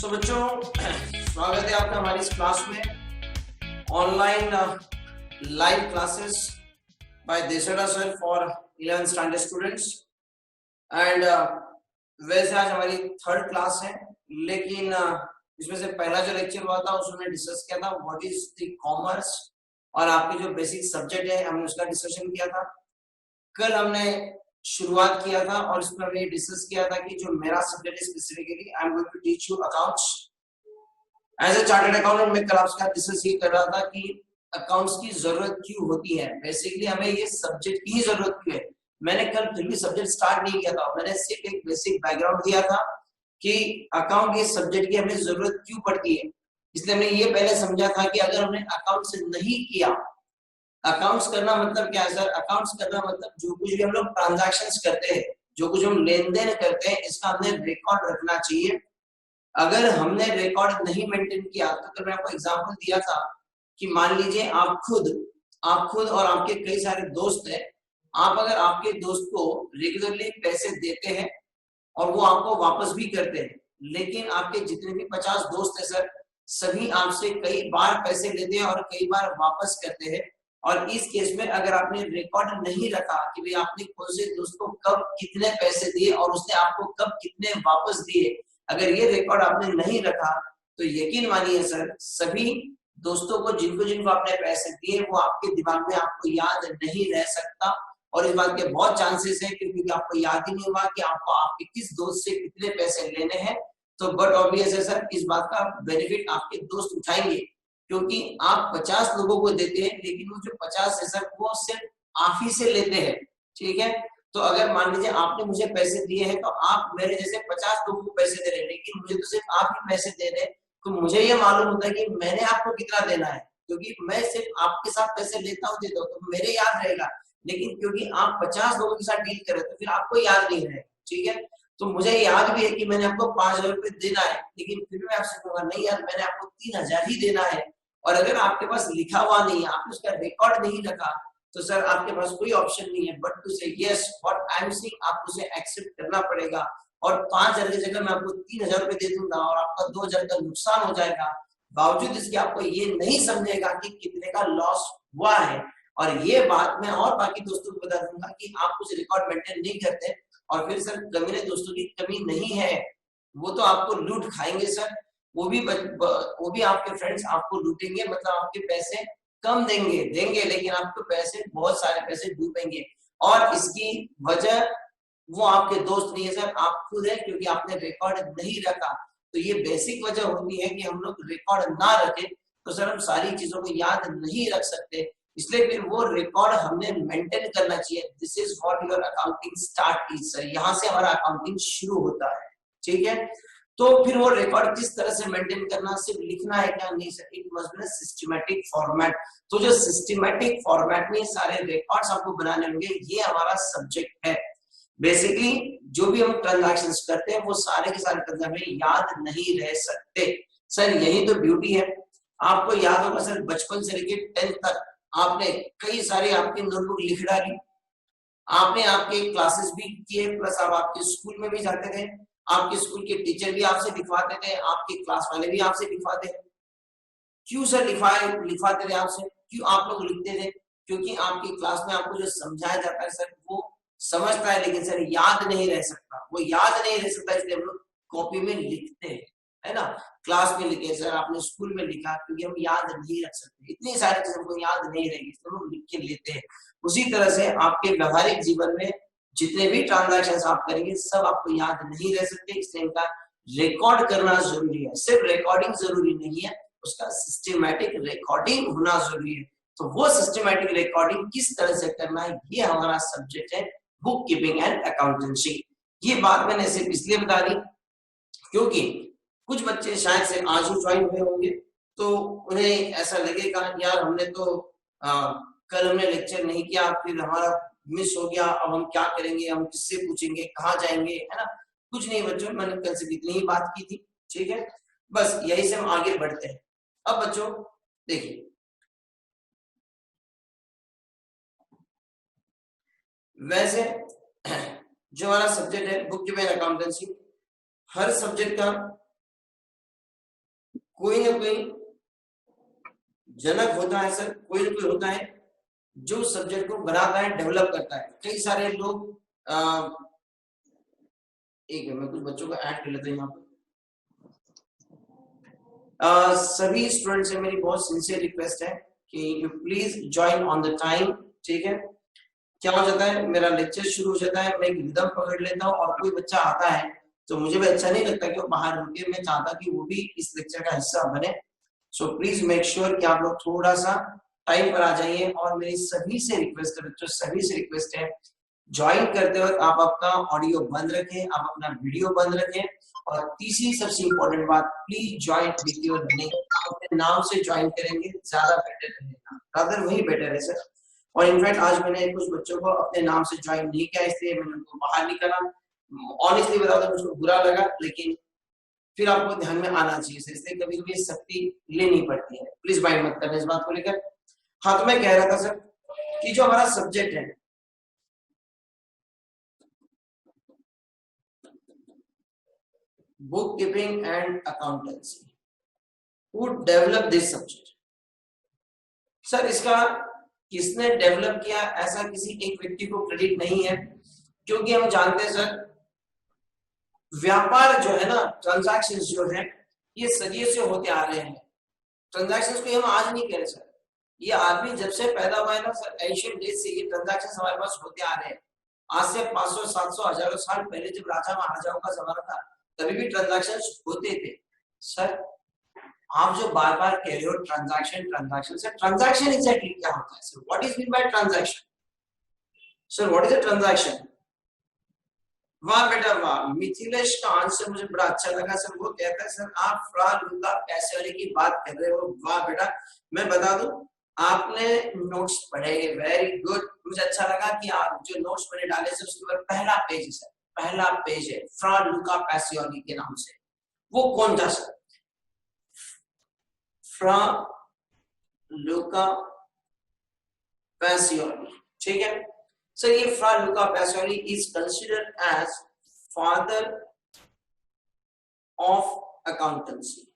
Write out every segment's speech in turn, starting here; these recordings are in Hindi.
बच्चों स्वागत है आपका हमारी इस क्लास में online live classes by Desda sir for 11th standard students and वैसे आज हमारी थर्ड क्लास है, लेकिन इसमें से पहला जो लेक्चर हुआ था उसमें डिस्कस किया था व्हाट इज द कॉमर्स और आपकी जो बेसिक सब्जेक्ट है हमने उसका डिस्कशन किया था। कल हमने शुरुआत किया था और इसमें हमने डिस्कस किया था कि जो मेरा सब्जेक्ट है specifically I am going to teach you accounts as a chartered accountant. मैं कल आपके साथ डिस्कस ये कर रहा था कि अकाउंट्स की जरूरत क्यों होती है, बेसिकली हमें ये सब्जेक्ट की ही जरूरत क्यों है। मैंने कल फिर भी सब्जेक्ट स्टार्ट नहीं किया था, मैंने सिर्फ एक बेसिक बैकग्राउंड दिया था कि अकाउंट के सब्जेक्ट की हमें जरूरत क्यों पड़ती है। इसलिए हमने ये पहले समझा था कि अगर हमने अकाउंट्स नहीं किया, अकाउंट्स करना मतलब क्या है सर, अकाउंट्स करना मतलब जो कुछ भी हम लोग ट्रांजैक्शंस करते हैं, जो कुछ हम लेन देन करते हैं, इसका हमने रिकॉर्ड रखना चाहिए। अगर हमने रिकॉर्ड नहीं मेंटेन किया तो मैं आपको एग्जांपल दिया था कि मान लीजिए आप खुद और आपके कई सारे दोस्त हैं, आप अगर आपके दोस्त को रेगुलरली पैसे देते हैं और वो आपको वापस भी करते हैं, लेकिन आपके जितने भी 50 दोस्त हैं सर, सभी आपसे कई बार पैसे लेते हैं और कई बार वापस करते हैं। और इस केस में अगर आपने रिकॉर्ड नहीं रखा कि भाई आपने कौन से दोस्त को कब कितने पैसे दिए और उसने आपको कब कितने वापस दिए, अगर ये रिकॉर्ड आपने नहीं रखा तो यकीन मानिए सर, सभी दोस्तों को जिनको जिनको आपने पैसे दिए वो आपके दिमाग में आपको याद नहीं रह सकता। और इस बात के बहुत चांसेस है क्योंकि आपको याद ही नहीं हुआ कि आपको आपके किस दोस्त से कितने पैसे लेने हैं। तो बट ऑब्वियस है सर, इस बात का बेनिफिट आपके दोस्त उठाएंगे क्योंकि आप 50 लोगों को देते हैं, लेकिन वो जो 50 है सर वो सिर्फ आप ही से लेते हैं। ठीक है, तो अगर मान लीजिए आपने मुझे पैसे दिए हैं तो आप मेरे जैसे 50 लोगों को पैसे दे रहे हैं, लेकिन मुझे तो सिर्फ आप ही पैसे दे रहे हैं, तो मुझे ये मालूम होता है कि मैंने आपको कितना देना है, क्योंकि मैं सिर्फ आपके साथ पैसे लेता हूँ देता हूँ तो मेरे याद रहेगा। लेकिन क्योंकि आप 50 लोगों के साथ डील कर रहे हो तो फिर आपको याद नहीं रहेगा। ठीक है, तो मुझे याद भी है कि मैंने आपको 5,000 रुपए देना है, लेकिन फिर मैं आपसे कहूंगा नहीं यार मैंने आपको 3,000 ही देना है। और अगर आपके पास लिखा हुआ नहीं है, आपने उसका रिकॉर्ड नहीं रखा, तो सर आपके पास कोई ऑप्शन नहीं है बट टू से yes what I am saying, आपको उसे एक्सेप्ट करना पड़ेगा। और 5,000 की जगह मैं आपको 3,000 रुपए दे दूंगा और आपका 2,000 का नुकसान हो जाएगा, बावजूद इसके आपको ये नहीं समझेगा कि कितने का लॉस हुआ है। और ये बात मैं और बाकी दोस्तों को बता दूंगा कि आप कुछ रिकॉर्ड मेंटेन नहीं करते और फिर सर मेरे दोस्तों की कमी नहीं है, वो तो आपको लूट खाएंगे सर, वो भी आपके फ्रेंड्स आपको लूटेंगे, मतलब आपके पैसे कम देंगे लेकिन आपको पैसे बहुत सारे पैसे डूबेंगे। और इसकी वजह वो आपके दोस्त नहीं है सर, आप खुद है, क्योंकि आपने रिकॉर्ड नहीं रखा। तो ये बेसिक वजह होती है कि हम लोग रिकॉर्ड ना रखें तो सर हम सारी चीजों को याद नहीं रख सकते। इसलिए फिर वो रिकॉर्ड हमने मेंटेन करना चाहिए। This is what your accounting start is sir, यहाँ से हमारा अकाउंटिंग शुरू होता है। ठीक है, तो फिर वो रिकॉर्ड किस तरह से मेंटेन करना, सिर्फ लिखना है क्या, नहीं sir, it must be systematic format. तो जो सिस्टमैटिक फॉर्मेट में सारे रिकॉर्ड्स आपको बनाने होंगे, ये हमारा सब्जेक्ट है। बेसिकली जो भी हम ट्रांजैक्शंस करते हैं वो सारे के सारे ट्रांजैक्शन याद नहीं रह सकते सर, यही तो ब्यूटी है। आपको याद होगा सर बचपन से लेकर 10th तक आपने कई सारे आपकी नोटबुक लिख डाली, आपने आपके क्लासेस भी किए, प्लस आप आपके स्कूल में भी जाते थे, आपके स्कूल के टीचर भी आपसे लिखवाते थे, आपके क्लास वाले भी आपसे लिखवाते थे। क्यों सर लिखवाते थे आपसे, क्यों आप लोग लिखते थे? क्योंकि आपकी क्लास में आपको जो समझाया जाता है सर वो समझता है, लेकिन सर याद नहीं रह सकता, वो याद नहीं रह सकता, इसलिए हम लोग कॉपी में लिखते हैं, है ना। क्लास में लिखे सर, आपने स्कूल में लिखा, क्योंकि हम याद नहीं रख सकते, इतनी सारी चीजें हमको याद नहीं रहेगी तो हम लिख के लेते हैं। उसी तरह से आपके व्यवहारिक जीवन में जितने भी ट्रांजैक्शन आप करेंगे सब आपको याद नहीं रह सकते, इसलिए इनका रिकॉर्ड करना जरूरी है। सिर्फ रिकॉर्डिंग जरूरी नहीं है, उसका सिस्टमैटिक रिकॉर्डिंग होना जरूरी है। तो वो सिस्टमैटिक रिकॉर्डिंग किस तरह से करना है, ये हमारा सब्जेक्ट है, बुक कीपिंग एंड अकाउंटेंसी। ये बात मैंने सिर्फ इसलिए बता दी क्योंकि कुछ बच्चे शायद से आज ही ज्वाइन हुए होंगे, तो उन्हें ऐसा लगेगा यार हमने तो कल हमने लेक्चर नहीं किया, फिर हमारा मिस हो गया, अब हम क्या करेंगे, हम किससे पूछेंगे, कहाँ जाएंगे, है ना। कुछ नहीं बच्चों, मैंने कल से इतनी ही बात की थी। ठीक है, बस यही से हम आगे बढ़ते हैं। अब बच्चों देखिए, वैसे जो हमारा सब्जेक्ट है बुक कीपिंग अकाउंटेंसी, हर सब्जेक्ट का कोई ना कोई जनक होता है सर, कोई ना कोई होता है जो सब्जेक्ट को बनाता है, डेवलप करता है। कई सारे लोग एक है, मैं कुछ बच्चों को ऐड कर लेता हूँ यहाँ पर। सभी स्टूडेंट से मेरी बहुत सिंसियर रिक्वेस्ट है कि you please join on the time, ठीक है। क्या हो जाता है, मेरा लेक्चर शुरू हो जाता है, मैं एक रिदम पकड़ लेता हूँ और कोई बच्चा आता है तो मुझे भी अच्छा नहीं लगता कि वो बाहर रुके, मैं चाहता कि वो भी इस लेक्चर का हिस्सा बने। सो प्लीज मेक श्योर कि आप लोग थोड़ा सा टाइम पर आ जाइए। और मेरी सभी से रिक्वेस्ट है बच्चों, सभी से रिक्वेस्ट है, ज्वाइन करते वक्त आप अपना ऑडियो बंद रखें, आप अपना वीडियो बंद रखें। और तीसरी सबसे इंपॉर्टेंट बात, please join with your name. आप अपने नाम से ज्वाइन करेंगे ज्यादा बेटर रहेगा, रादर वही बेटर है सर। और इनफैक्ट आज मैंने कुछ बच्चों को अपने नाम से ज्वाइन नहीं किया, इसलिए मैंने उनको बाहर निकाला। ऑनेस्टली बता दो, मुझको बुरा लगा, लेकिन फिर आपको ध्यान में आना चाहिए, इसलिए कभी कभी सख्ती लेनी पड़ती है। प्लीज माइंड मत करना इस बात को लेकर। हाँ, तो मैं कह रहा था सर कि जो हमारा सब्जेक्ट है, book keeping and accountancy, who develop this subject. Sir इसका किसने डेवलप किया, ऐसा किसी एक व्यक्ति को क्रेडिट नहीं है, क्योंकि हम जानते हैं सर व्यापार जो है ना, ट्रांजैक्शंस जो है, ये सदियों से होते आ रहे हैं। ट्रांजैक्शंस को हम आज नहीं कह रहे सर, ये आदमी जब से पैदा हुआ है ना सर, एंशिएंट डेज से ये ट्रांजैक्शंस हमारे पास होते आ रहे हैं। आज से 500, 700, हजारों साल पहले जब राजा महाराजाओं का जमाना था, तभी भी ट्रांजैक्शंस होते थे। सर आप जो बार बार कह रहे हो transaction transaction, sir transaction exactly क्या होता है sir? What is mean by transaction? Sir what is a transaction? वाह बेटा वाह, मिथिलेश का आंसर मुझे बड़ा अच्छा लगा सर। वो कहता है सर आप फ्रॉड लुका पैसे वाले की बात कर रहे हो। वाह बेटा, मैं बता दूं आपने नोट्स पढ़े, वेरी गुड। मुझे अच्छा लगा कि आप जो नोट्स मैंने डाले सर उसके ऊपर पहला पेज है सर, पहला पेज है फ्रा लुका पैसियोली के नाम से। वो कौन था सर? फ्रा लुका पैसियोली, ठीक है सर। ये Fra Luca Pacioli is considered as father of accountancy.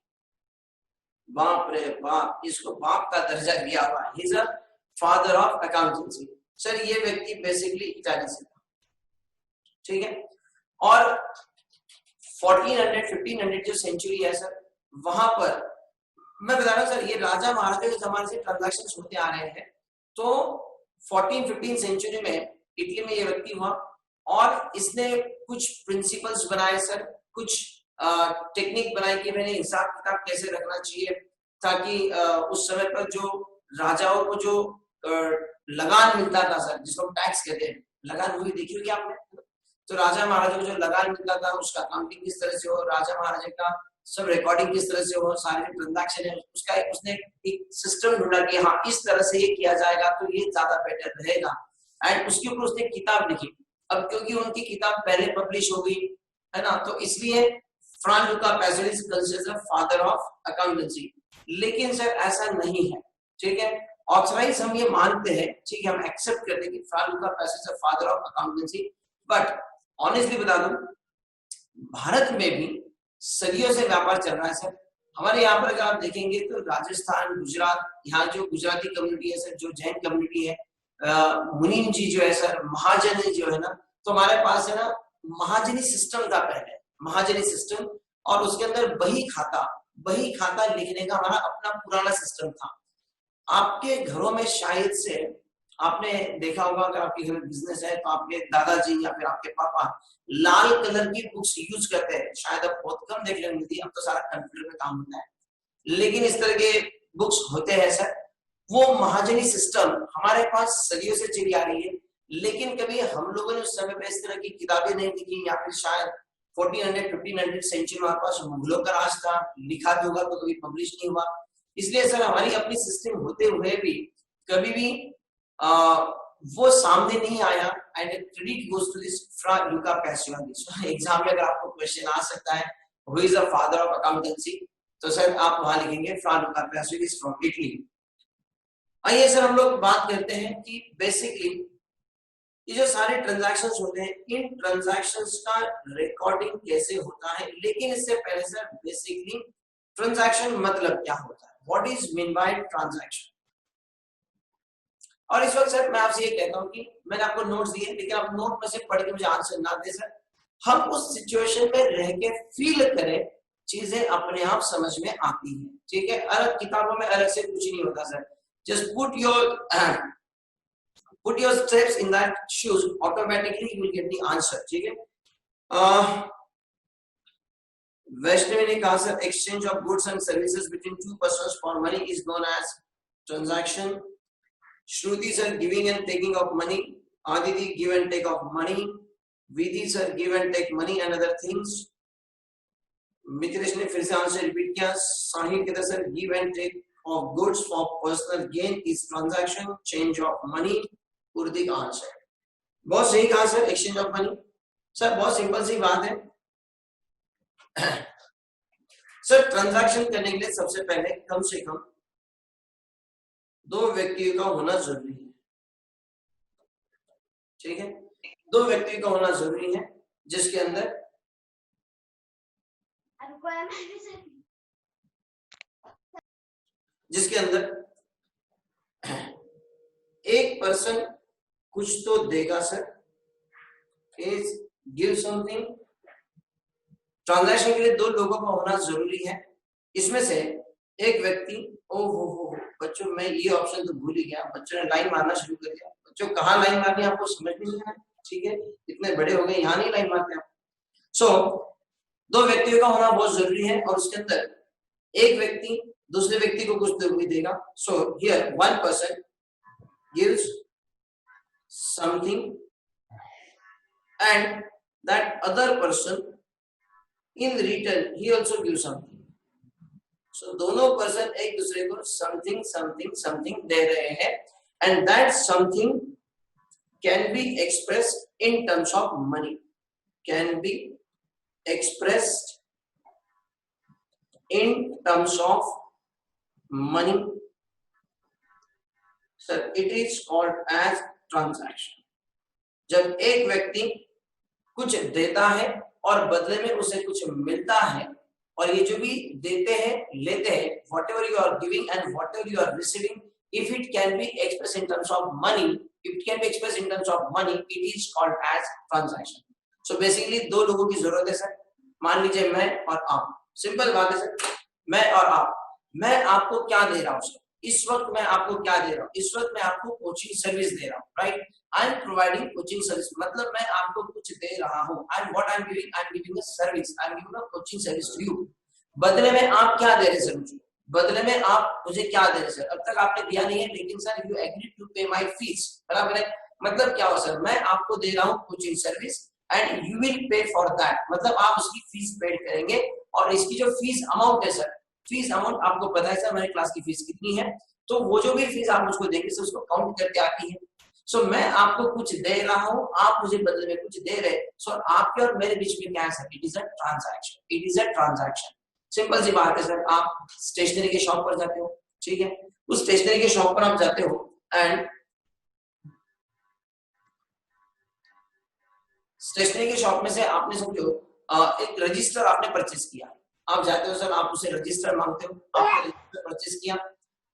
बाप रे बाप, इसको बाप का दर्जा दिया हुआ है, he is a father of accountancy. Sir ये व्यक्ति बेसिकली इटाली से था, ठीक है। और 1400 1500 जो सेंचुरी है सर, वहां पर मैं बता रहा हूं सर, ये राजा महाराजा के जमाने से ट्रांजैक्शंस होते आ रहे हैं। तो 14-15 सेंचुरी में इटली में ये व्यक्ति हुआ और इसने कुछ प्रिंसिपल्स बनाए सर, कुछ टेक्निक बनाई कि मैंने हिसाब किताब कैसे रखना चाहिए, ताकि उस समय पर जो राजाओं को जो लगान मिलता था सर, जिसको टैक्स कहते हैं, लगान मूवी देखी होगी आपने। तो राजा महाराजा को जो लगान मिलता था उसका अकाउंटिंग किस तरह से हो, राजा महाराजा का सब रिकॉर्डिंग किस तरह से हो, सारे ट्रांजैक्शन है उसका उसने एक सिस्टम ढूंढा कि हाँ इस तरह से ये किया जाएगा तो ये ज्यादा बेटर रहेगा। एंड उसके ऊपर उसने किताब लिखी। अब क्योंकि उनकी किताब पहले पब्लिश हो गई है ना, तो इसलिए France Luca Pacioli is considered father of accountancy. लेकिन सर ऐसा नहीं है, ठीक है। ऑथराइज हम ये मानते हैं, ठीक है, हम एक्सेप्ट करते हैं कि France Luca Pacioli is father of accountancy. But honestly बता दूं, भारत में भी सदियों से व्यापार चल रहा है सर। हमारे यहाँ पर अगर आप देखेंगे तो राजस्थान, गुजरात, यहाँ जो गुजराती कम्युनिटी है सर, जो जैन कम्युनिटी है, मुनीम जी जो है सर, महाजन जो है ना, तो हमारे पास है ना महाजनी सिस्टम था पहले, महाजनी सिस्टम। और उसके अंदर बही खाता लिखने का हमारा अपना पुराना सिस्टम था। आपके घरों में शायद से आपने देखा होगा, अगर आपके घर में बिजनेस है तो आपके दादाजी या फिर आपके पापा लाल कलर की बुक्स यूज करते हैं। शायद अब बहुत कम देखने को मिलती है, अब तो सारा कंप्यूटर में काम होता है, लेकिन इस तरह के बुक्स होते हैं सर। वो महाजनी सिस्टम हमारे पास सदियों से चली आ रही है, लेकिन कभी हम लोगों ने उस समय पे इस तरह की किताबें नहीं लिखी, या फिर शायद 1400-1500 सेंचुरी में हमारे पास मुगलों का राज था, लिखा भी होगा तो कभी पब्लिश नहीं हुआ। इसलिए सर हमारी अपनी सिस्टम होते हुए भी कभी भी वो सामने नहीं आया। And credit goes to this Fra Luca Pacioli. Exam में अगर आपको क्वेश्चन आ सकता है who is the father of accountancy, तो सर आप वहां लिखेंगे Fra Luca Pacioli is from Italy. आइए सर हम लोग बात करते हैं कि बेसिकली ये जो सारे ट्रांजैक्शंस होते हैं, इन ट्रांजैक्शंस का रिकॉर्डिंग कैसे होता है। लेकिन इससे पहले सर बेसिकली ट्रांजैक्शन मतलब क्या होता है, what is mean by transaction. और इस वक्त सर मैं आपसे ये कहता हूं कि मैंने आपको नोट्स दिए, लेकिन आप नोट में से पढ़ के मुझे आंसर ना दे सर, हम उस सिचुएशन में रह के फील करें, चीजें अपने आप समझ में आती हैं, ठीक है। अलग किताबों में अलग से कुछ नहीं होता sir, just put your steps in that shoes, automatically you will get the answer, ठीक है। वैष्णवी ने कहा sir exchange of goods and services between two persons for money is known as transaction। Shruti sir giving and taking of money, Aditi give and take of money, Vidhi sir give and take money and other things। Mitresh ने फिर से आंसर रिपीट किया, साहिल कहता sir give and take of goods for personal gain is transaction, change of money। उर्दी का आंसर बहुत सही कहा sir, exchange of money. Sir बहुत सिंपल सी बात है सर, ट्रांजैक्शन करने के लिए सबसे पहले कम से कम दो व्यक्तियों का होना जरूरी है, ठीक है। दो व्यक्तियों का होना जरूरी है जिसके अंदर एक पर्सन कुछ तो देगा sir, is give something. Transaction के लिए दो लोगों का होना जरूरी है, इसमें से एक व्यक्ति, ओ बच्चों मैं ये ऑप्शन तो भूल ही गया, बच्चों ने लाइन मारना शुरू कर दिया। बच्चों कहाँ लाइन मारनी आपको समझ नहीं है, ठीक है, इतने बड़े हो गए, यहाँ नहीं लाइन मारते आप। सो दो व्यक्तियों का होना बहुत जरूरी है, और उसके अंदर एक व्यक्ति दूसरे व्यक्ति को कुछ जरूरी देगा। So here one person gives something and that other person in return he also gives something। so दोनों पर्सन एक दूसरे को something something something दे रहे हैं, and that something can be expressed in terms of money, can be expressed in terms of money। sir it is called as transaction। जब एक व्यक्ति कुछ देता है और बदले में उसे कुछ मिलता है, और ये जो भी देते हैं लेते हैं, whatever you are giving and whatever you are receiving, if it can be expressed in terms of money, if it can be expressed in terms of money, it is called as transaction। so basically दो लोगों की जरूरत है सर, मान लीजिए मैं और आप, सिंपल बात है सर, मैं और आप, मैं आपको क्या दे रहा हूँ सर, इस वक्त मैं आपको क्या दे रहा हूँ, इस वक्त मैं आपको कोचिंग सर्विस दे रहा हूँ, right. I am providing coaching service, मतलब मैं आपको कुछ दे रहा हूँ। I am what I am giving a service, I am giving a coaching service to you. बदले में आप क्या दे रहे सर मुझे, बदले में आप मुझे क्या दे रहे सर, अब तक आपने दिया नहीं है, लेकिन सर यू एग्री टू पे माय फीस, बराबर है। मतलब क्या हो सर, मैं आपको दे रहा हूँ coaching service and you will pay for that, मतलब आप उसकी फीस पेड करेंगे। और इसकी जो फीस अमाउंट है सर, फीस अमाउंट आपको पता है सर हमारी क्लास की फीस कितनी है, तो वो जो भी फीस आप मुझको देंगे सर उसको काउंट करके आती है। सो मैं आपको कुछ दे रहा हूं, आप मुझे बदले में कुछ दे रहे, सो आपके और मेरे बीच में क्या है sir, it is a transaction, it is a transaction. Simple सी बात है सर, आप स्टेशनरी के शॉप पर जाते हो, ठीक है, उस स्टेशनरी के शॉप पर आप जाते हो एंड स्टेशनरी के शॉप में से आपने समझो एक रजिस्टर आपने परचेज किया, आप जाते हो सर, आप उसे रजिस्टर मांगते हो, आपने रजिस्टर परचेज किया,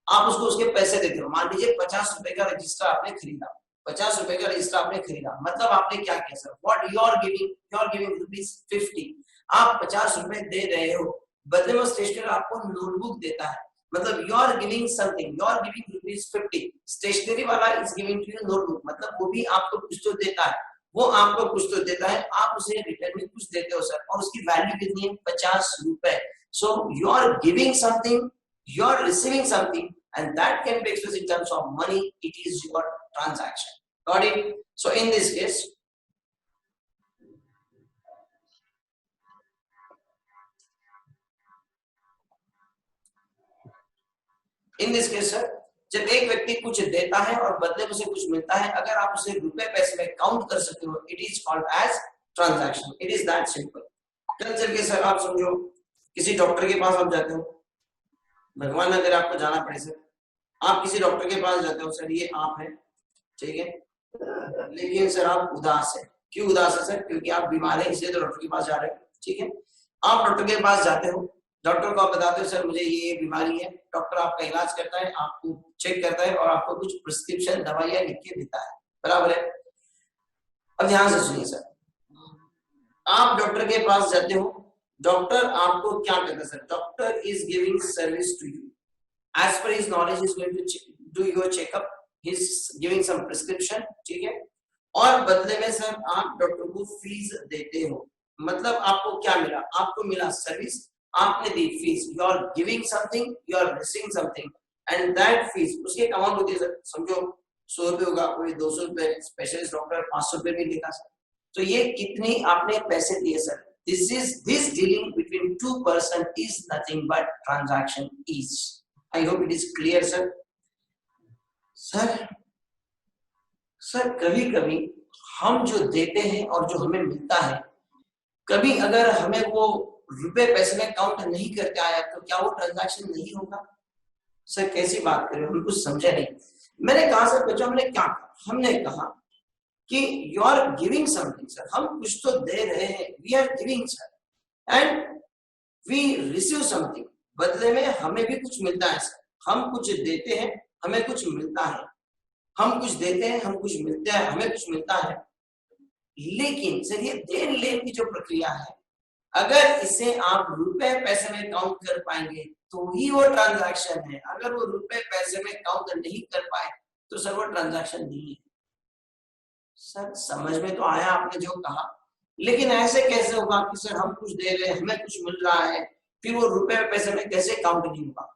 आप उसको उसके पैसे देते हो। मान लीजिए 50 रुपए का रजिस्टर आपने खरीदा, 50 रुपए का रजिस्टर आपने खरीदा, मतलब आपने क्या किया sir, what you are giving ₹50, आप 50 रुपए दे रहे हो, बदले में स्टेशनर आपको नोटबुक देता है, मतलब you are giving something, you are giving ₹50, stationery वाला is giving to you notebook, मतलब वो भी आपको कुछ तो देता है, वो आपको कुछ तो देता है, आप उसे रिटर्न में कुछ देते हो सर, और उसकी वैल्यू कितनी है, 50 रुपए। So you are giving something, you are receiving something, and that can be expressed in terms of money, it is your transaction, got it। so in this case sir, जब एक व्यक्ति कुछ देता है और बदले में उसे कुछ मिलता है, अगर आप उसे रुपए पैसे में काउंट कर सकते हो, it is called as transaction, it is that simple. चल के सर आप समझो किसी डॉक्टर के पास आप जाते हो, भगवान अगर आपको जाना पड़े सर, आप किसी डॉक्टर के पास जाते हो, सर ये आप है, ठीक है, लेकिन सर आप उदास है, क्यों उदास है सर, क्योंकि आप बीमार है इसलिए तो डॉक्टर के पास जा रहे हो, ठीक है। आप डॉक्टर के पास जाते हो, डॉक्टर को आप बताते हो सर मुझे ये बीमारी है, डॉक्टर आपका इलाज करता है, आपको चेक करता है और आपको कुछ प्रिस्क्रिप्शन दवाइयां लिख के देता है, बराबर है। अब ध्यान से सुनिए सर, आप डॉक्टर के पास जाते हो, डॉक्टर आपको क्या करता है sir, doctor is giving service to you, as per his knowledge is going to do your checkup, he is giving some prescription, ठीक है, और बदले में सर आप डॉक्टर को फीस देते हो। मतलब आपको क्या मिला, आपको मिला सर्विस, आपने दी fees, you are giving something, you are receiving something, and that fees उसकी एक अमाउंट होती है सर, समझो 100 रुपए होगा, कोई 200 रुपए, स्पेशलिस्ट डॉक्टर 500 रुपए भी लेगा सर, तो ये कितनी आपने पैसे दिए sir, this dealing between two person is nothing but transaction is. I hope it is clear sir. Sir कभी कभी हम जो देते हैं और जो हमें मिलता है, कभी अगर हमें वो रुपए पैसे में काउंट नहीं करके आया तो क्या वो ट्रांजैक्शन नहीं होगा? सर कैसी बात कर रहे हो, हम कुछ समझे नहीं। मैंने कहा सर बच्चों, हमने क्या कहा, हमने कहा कि you are giving something sir, हम कुछ तो दे रहे हैं, we are giving sir, and we receive something, बदले में हमें भी कुछ मिलता है सर, हम कुछ देते हैं हमें कुछ मिलता है, हम कुछ देते हैं हम कुछ मिलते हैं, हमें कुछ मिलता है। लेकिन सर ये देन लेन की जो प्रक्रिया है, अगर इसे आप रुपए पैसे में काउंट कर पाएंगे तो ही वो ट्रांजैक्शन है, अगर वो रुपए पैसे में काउंट नहीं कर पाए तो सर वो ट्रांजैक्शन नहीं है। सर समझ में तो आया आपने जो कहा, लेकिन ऐसे कैसे होगा कि सर हम कुछ दे रहे हैं हमें कुछ मिल रहा है, फिर वो रुपए पैसे में कैसे काउंट नहीं होगा?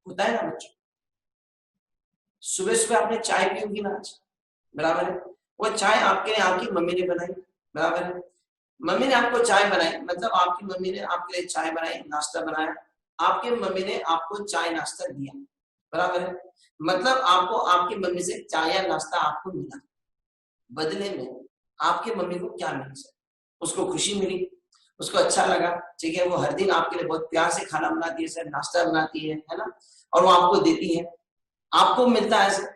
होता है ना बच्चों, सुबह सुबह आपने चाय पी होगी ना आज, बराबर है, वो चाय आपके लिए आपकी मम्मी ने बनाई, बराबर है, मम्मी ने आपको चाय बनाई, मतलब आपकी मम्मी ने आपके लिए चाय बनाई, नाश्ता बनाया, आपकी मम्मी ने आपको चाय नाश्ता दिया, बराबर है, मतलब आपको आपकी मम्मी से चाय या नाश्ता आपको मिला, बदले में आपके मम्मी को क्या मिली सर? उसको खुशी मिली, उसको अच्छा लगा, ठीक है, वो हर दिन आपके लिए बहुत प्यार से खाना बनाती है सर, नाश्ता बनाती है ना, और वो आपको देती है, आपको मिलता है सर।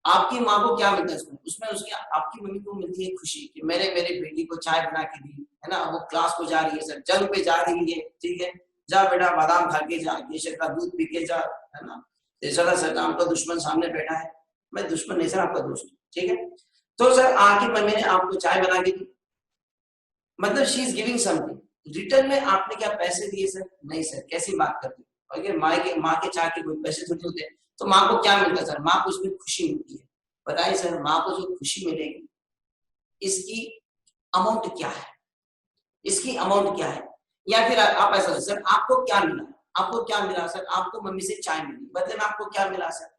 आपकी माँ को क्या मिलता है उसमें? उसमें उसकी आपकी मम्मी को मिलती है खुशी कि मैंने मेरे बेटी को चाय बना के दी, है ना, वो क्लास को जा रही है सर, जंग पे जा रही है, ठीक है, जा बेटा बादाम खा के जा, केसर का दूध पी के जा, है ना, तेसरा सर आपका दुश्मन सामने बैठा है, मैं दुश्मन नहीं सर आपका दोस्त, ठीक है, तो सर आपकी मम्मी ने आपको चाय बना के दी, मतलब she is giving something, return में आपने क्या पैसे दिए सर? नहीं सर, कैसी बात करते हो, अगर माँ के चाय के कोई पैसे थोड़ी होते हैं, तो माँ को क्या मिलता है सर? माँ को उसमें खुशी मिलती है, बताइए सर माँ को जो खुशी मिलेगी इसकी अमाउंट क्या है, इसकी अमाउंट क्या है? या फिर आप ऐसा सर आपको क्या मिला, आपको क्या मिला सर? आपको मम्मी से चाय मिली, बदले में आपको क्या मिला सर?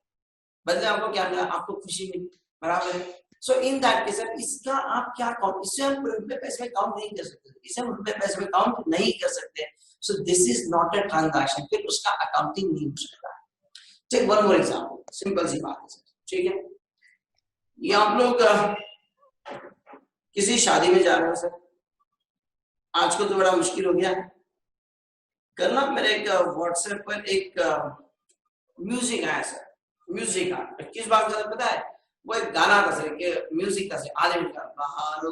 बदले में आपको क्या मिला? आपको खुशी मिली, बराबर है। So in that case sir इसका आप क्या काउंट, इसे हम रुपए पैसे में काउंट नहीं कर सकते, इसे हम रुपए पैसे में काउंट नहीं कर सकते, so this is not a transaction, फिर उसका अकाउंटिंग नहीं हो सकता। Take one more example, simple सी बात है सर, ठीक है, ये आप लोग किसी शादी में जा रहे हो सर, आजकल तो बड़ा मुश्किल हो गया है, कल ना मेरे एक व्हाट्सएप पर एक म्यूजिक आया सर, म्यूजिक आया, किस बात का पता है? वो एक गाना था सर, कि म्यूजिक का सर, आधे मिनट का, बहारो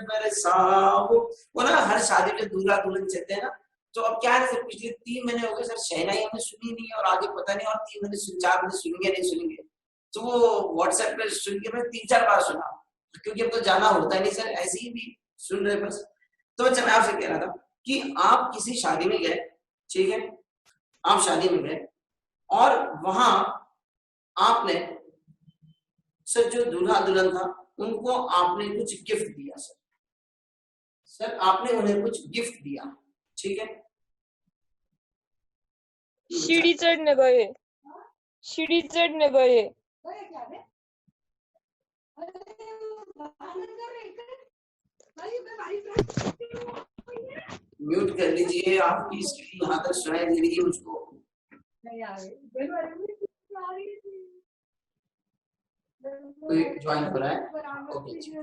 बरसाओ, वो ना हर शादी में दूल्हा दुल्हन चलते हैं ना, तो अब क्या है सर, पिछले 3 महीने हो गए सर शहनाई हमने सुनी नहीं और आगे पता नहीं, और 3 महीने 4 महीने सुनेंगे नहीं सुनेंगे, तो वो व्हाट्सएप पे सुन के मैं 3-4 बार सुना, क्योंकि अब तो जाना होता नहीं सर, ऐसे ही भी सुन रहे बस। तो बच्चा मैं आपसे कह रहा था कि आप किसी शादी में गए, ठीक है, आप शादी में गए और वहां आपने सर जो दूल्हा दुल्हन था उनको आपने कुछ गिफ्ट दिया सर, सर आपने उन्हें कुछ गिफ्ट दिया, ठीक है, सीढ़ी चढ़ने गए, सीढ़ी चढ़ने गए, म्यूट कर लीजिए, आपकी स्क्रीन यहाँ तक सुनाई दे रही है मुझको, कोई ज्वाइन हो रहा है? ओके ठीक है,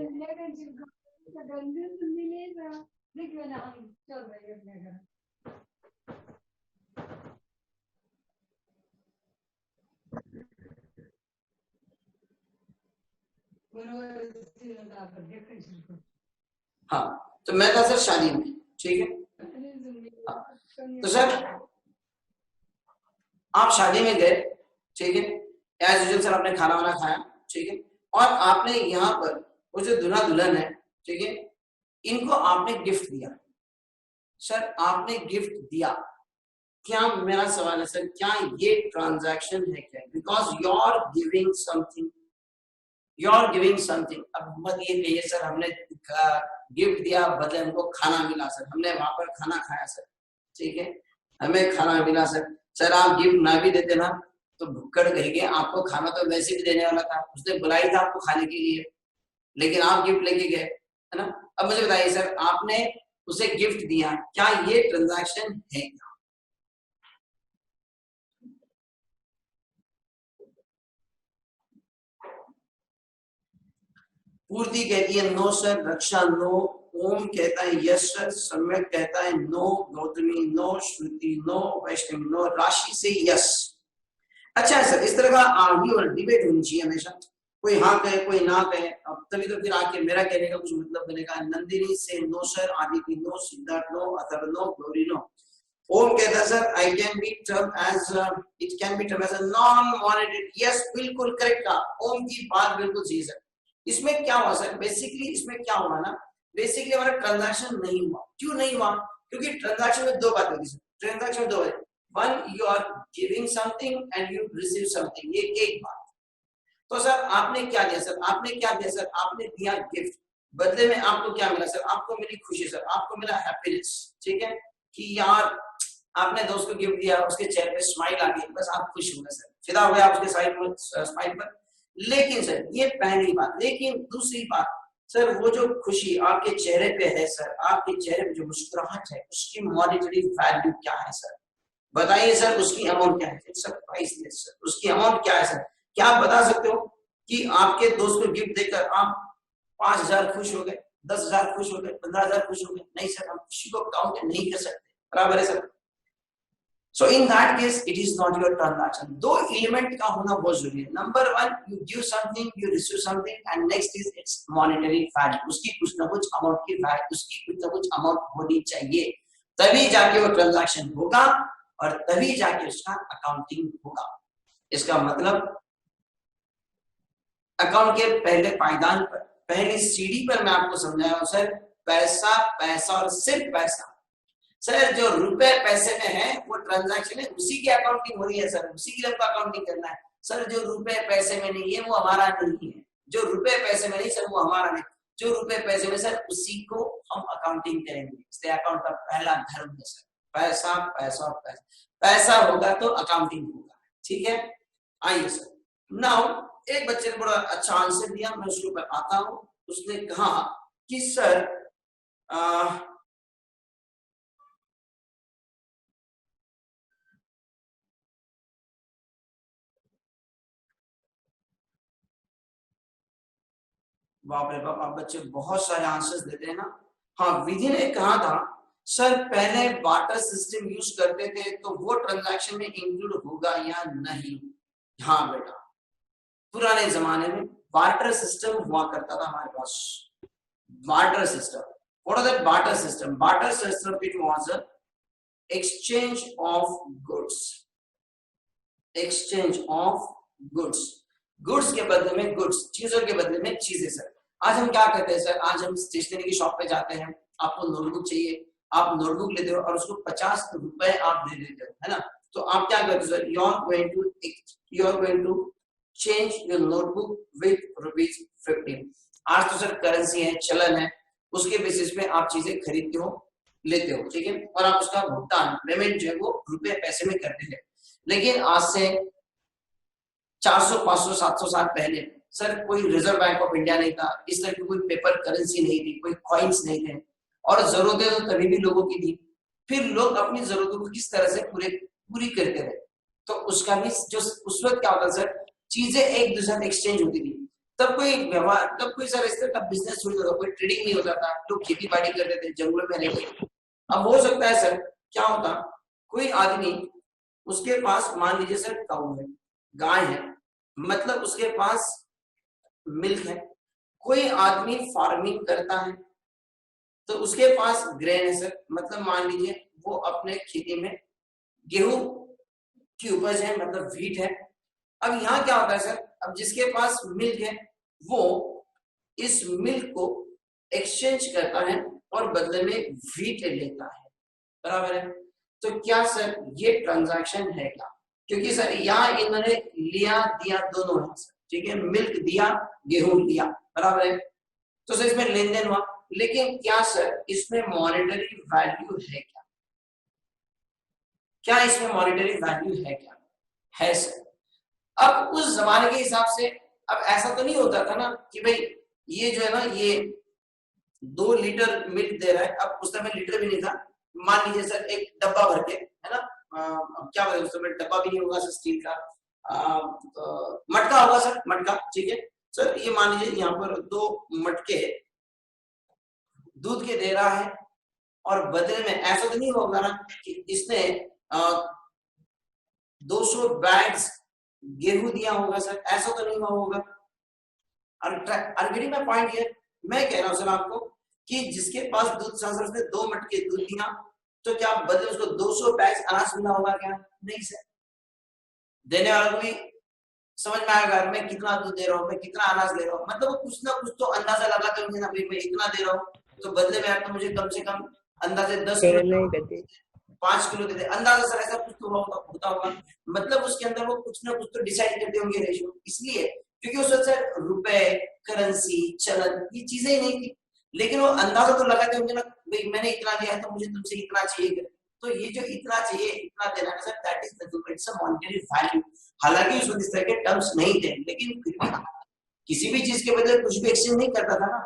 हाँ, तो मैं था सर शादी में, ठीक है, हाँ, तो सर आप शादी में गए, ठीक है, एज यूजुअल सर आपने खाना वाना खाया, ठीक है, और आपने यहाँ पर वो जो दूल्हा दुल्हन है, ठीक है, इनको आपने गिफ्ट दिया। सर आपने गिफ्ट दिया, क्या मेरा सवाल है सर, क्या ये ट्रांजैक्शन है क्या? Because you are giving something, you are giving something. अब मत ये कहिए सर हमने गिफ्ट दिया बदले हमको खाना मिला सर, हमने वहां पर खाना खाया सर, ठीक है, हमें खाना मिला सर। सर आप गिफ्ट ना भी देते ना तो भुक्कड़ कहेंगे, आपको खाना तो वैसे भी देने वाला था, उसने बुलाई था आपको खाने के लिए, लेकिन आप गिफ्ट लेके गए, है ना। अब मुझे बताइए सर, आपने उसे गिफ्ट दिया, क्या ये ट्रांजैक्शन है क्या? पूर्ति कहती है नो सर, रक्षा नो, ओम कहता है यस सर, सम्यक कहता है नो, गौतमी नो, श्रुति नो, वैष्णवी नो, राशि से यस। अच्छा है सर, इस तरह का आर्ग्यू और डिबेट होनी चाहिए हमेशा, कोई हाँ कहे कोई ना कहे, अब तभी तो फिर आके मेरा कहने का कुछ मतलब बनेगा। नंदिनी से no sir, Aditya no, Siddharth no, Athar no, Gauri no. Om कहता है sir I can be term as, it can be term as a non monetary, yes बिल्कुल करेक्ट का, ओम की बात बिल्कुल सही सर। इसमें क्या हुआ सर, बेसिकली इसमें क्या हुआ ना, बेसिकली हमारा ट्रांजैक्शन नहीं हुआ। क्यों नहीं हुआ? क्योंकि ट्रांजैक्शन में दो बात होती है, ट्रांजैक्शन में दो है, one you are giving something and you receive something, ये एक बात। तो सर आपने क्या दिया सर, आपने क्या दिया सर, आपने दिया गिफ्ट, बदले में आपको क्या मिला सर, आपको मिली खुशी सर, आपको मिला हैप्पीनेस, ठीक है, कि यार आपने दोस्त को गिफ्ट दिया, उसके चेहरे पे स्माइल आ गई, बस आप खुश हो गए सर, फिदा हो गए आप उसके स्माइल पर। लेकिन सर ये पहली बात, लेकिन दूसरी बात सर, वो जो खुशी आपके चेहरे पे है सर, आपके चेहरे पे जो मुस्कुराहट है, उसकी मॉनेटरी वैल्यू क्या है सर? बताइए सर, उसकी अमाउंट क्या है? इट्स अ प्राइसलेस सर, उसकी अमाउंट क्या है सर? क्या आप बता सकते हो कि आपके दोस्त को गिफ्ट देकर आप 5,000 खुश हो गए, 10,000 खुश हो गए, 15,000 खुश हो गए? नहीं सर, हम खुशी को काउंट नहीं कर सकते, बराबर है sir. So in that case, it is not your transaction. दो एलिमेंट का होना बहुत जरूरी है। Number one, you give something, you receive something, and next is its monetary value. उसकी कुछ ना कुछ अमाउंट की वैल्यू, उसकी कुछ ना कुछ अमाउंट होनी चाहिए, तभी जाके वो ट्रांजैक्शन होगा और तभी जाके उसका अकाउंटिंग होगा। इसका मतलब अकाउंट के पहले पायदान पर, पहली सीढ़ी पर मैं आपको समझाया हूं सर, पैसा पैसा और सिर्फ पैसा। सर जो रुपए पैसे में है वो ट्रांजैक्शन है, उसी की अकाउंटिंग हो रही है सर, उसी की हमको अकाउंटिंग करना है सर। जो रुपए पैसे में नहीं है वो हमारा नहीं है, जो रुपए पैसे में नहीं सर वो हमारा नहीं, जो रुपए पैसे में सर उसी को हम अकाउंटिंग करेंगे। इसलिए अकाउंट का पहला धर्म है सर, पैसा पैसा पैसा, पैसा होगा तो अकाउंटिंग होगा, ठीक है। आइए सर, नाउ एक बच्चे ने बड़ा अच्छा आंसर दिया, मैं उसके ऊपर आता हूं। उसने कहा कि सर बाप रे बाप, आप बच्चे बहुत सारे आंसर्स देते हैं ना। हाँ, विधि ने कहा था सर पहले बार्टर सिस्टम यूज करते थे तो वो ट्रांजैक्शन में इंक्लूड होगा या नहीं? हाँ बेटा, पुराने जमाने में बार्टर सिस्टम हुआ करता था हमारे पास। Barter system, what is that barter system? Barter system it was a exchange of goods, exchange of goods, goods के बदले में गुड्स, चीजों के बदले में चीजें सर। आज हम क्या करते हैं सर, आज हम स्टेशनरी की शॉप पे जाते हैं, आपको नोटबुक चाहिए, आप नोटबुक लेते हो और उसको 50 रुपए आप दे देते हो, है ना। तो आप क्या करते हो sir, you are going to change your notebook with ₹15। आज तो सर करेंसी है, चलन है, उसके बेसिस पे आप चीजें खरीदते हो, लेते हो, ठीक है, और आप उसका भुगतान पेमेंट जो है वो रुपए पैसे में करते हैं। लेकिन आज से 400, 500, 700 साल पहले सर कोई रिजर्व बैंक ऑफ इंडिया नहीं था, इस तरह की कोई पेपर करेंसी नहीं थी, कोई कॉइन्स नहीं थे, और जरूरतें तो तभी भी लोगों की थी। फिर लोग अपनी जरूरतों को किस तरह से पूरी करते रहे, तो उसका भी जो उस वक्त क्या होता सर, चीजें एक दूसरे में एक्सचेंज होती थी। तब कोई व्यवहार, तब कोई सर इस तरह का बिजनेस नहीं होता था, कोई ट्रेडिंग नहीं होता था, लोग खेती बाड़ी करते थे, जंगलों में रहते। अब हो सकता है सर क्या होता, कोई आदमी, उसके पास मान लीजिए सर काऊ है, गाय है, मतलब उसके पास मिल्क है। कोई आदमी फार्मिंग करता है, तो उसके पास ग्रेन है सर, मतलब मान लीजिए वो अपने खेती में गेहूं की उपज है, मतलब व्हीट है। अब यहाँ क्या होता है सर, अब जिसके पास मिल्क है वो इस मिल्क को एक्सचेंज करता है और बदले में व्हीट लेता है, बराबर है। तो क्या सर ये ट्रांजैक्शन है क्या? क्योंकि सर यहाँ इन्होंने लिया दिया दोनों है सर, ठीक है, मिल्क दिया गेहूं लिया, बराबर है। तो सर इसमें लेन देन हुआ, लेकिन क्या सर इसमें मॉनेटरी वैल्यू है क्या? क्या इसमें मॉनेटरी वैल्यू है क्या? है सर। अब उस जमाने के हिसाब से अब ऐसा तो नहीं होता था ना कि भाई ये जो है ना ये 2 लीटर मिल्क दे रहा है, अब उस समय लीटर भी नहीं था, मान लीजिए सर एक डब्बा भर के, है ना, अब क्या बोले उस समय डब्बा भी नहीं होगा सर स्टील का, तो मटका होगा सर, मटका, ठीक है सर। ये मान लीजिए यहाँ पर 2 मटके दूध के दे रहा है और बदले में ऐसा तो नहीं होगा ना कि इसने 200 बैग्स गेहूं दिया होगा सर, ऐसा तो नहीं हुआ होगा। गेटिंग माय पॉइंट हियर, मैं कह रहा हूं सर आपको कि जिसके पास दूध सर उसने 2 मटके दूध दिया, तो क्या बदले उसको 200 बैग्स अनाज मिला होगा क्या? नहीं सर। देने वाला को भी समझ में आएगा मैं कितना दूध दे रहा हूँ, मैं कितना अनाज ले रहा हूँ, मतलब वो कुछ ना कुछ तो अंदाजा लगाते होंगे ना, भाई मैं इतना दे रहा हूँ तो बदले में तो मुझे कम से कम अंदाजे 10 किलो 5 किलो दे दे, अंदाजा सर ऐसा कुछ तो होता होगा। मतलब उसके अंदर वो कुछ ना कुछ तो डिसाइड करते होंगे रेशियो, इसलिए क्योंकि उस वक्त सर रुपए, करेंसी, चलन ये चीजें ही नहीं थी, लेकिन वो अंदाजा तो लगाते होंगे ना, भाई मैंने इतना लिया है तो मुझे तुमसे इतना चाहिए। तो ये जो इतना चाहिए इतना देना है sir, that is nothing, it's a monetary value. हालांकि उस वक्त इस तरह के टर्म्स नहीं थे, लेकिन फिर भी किसी भी चीज के बदले कुछ भी एक्सचेंज नहीं करता था ना,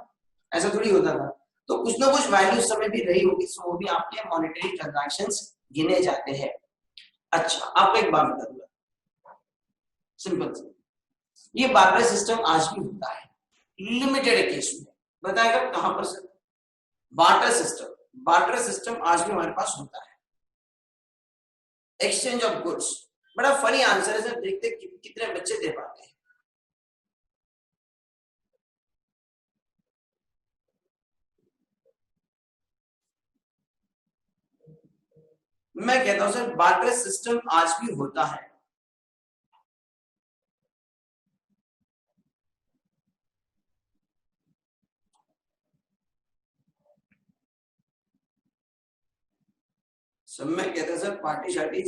ऐसा थोड़ी होता था। तो कुछ ना कुछ वैल्यू समय भी रही होगी, सो वो भी आपके मॉनेटरी ट्रांजैक्शंस गिने जाते हैं। अच्छा आपको एक बात बता दूंगा, सिंपल से, ये बार्टर सिस्टम आज भी होता है लिमिटेड केस में, बताएगा कहां पर सर? बार्टर सिस्टम आज भी हमारे पास होता है, एक्सचेंज ऑफ गुड्स। बड़ा फनी आंसर है सर, देखते कितने बच्चे दे पाते हैं। मैं कहता हूं सर बार्टर सिस्टम आज भी होता है। सब में कहते हैं सर पार्टी शार्टी,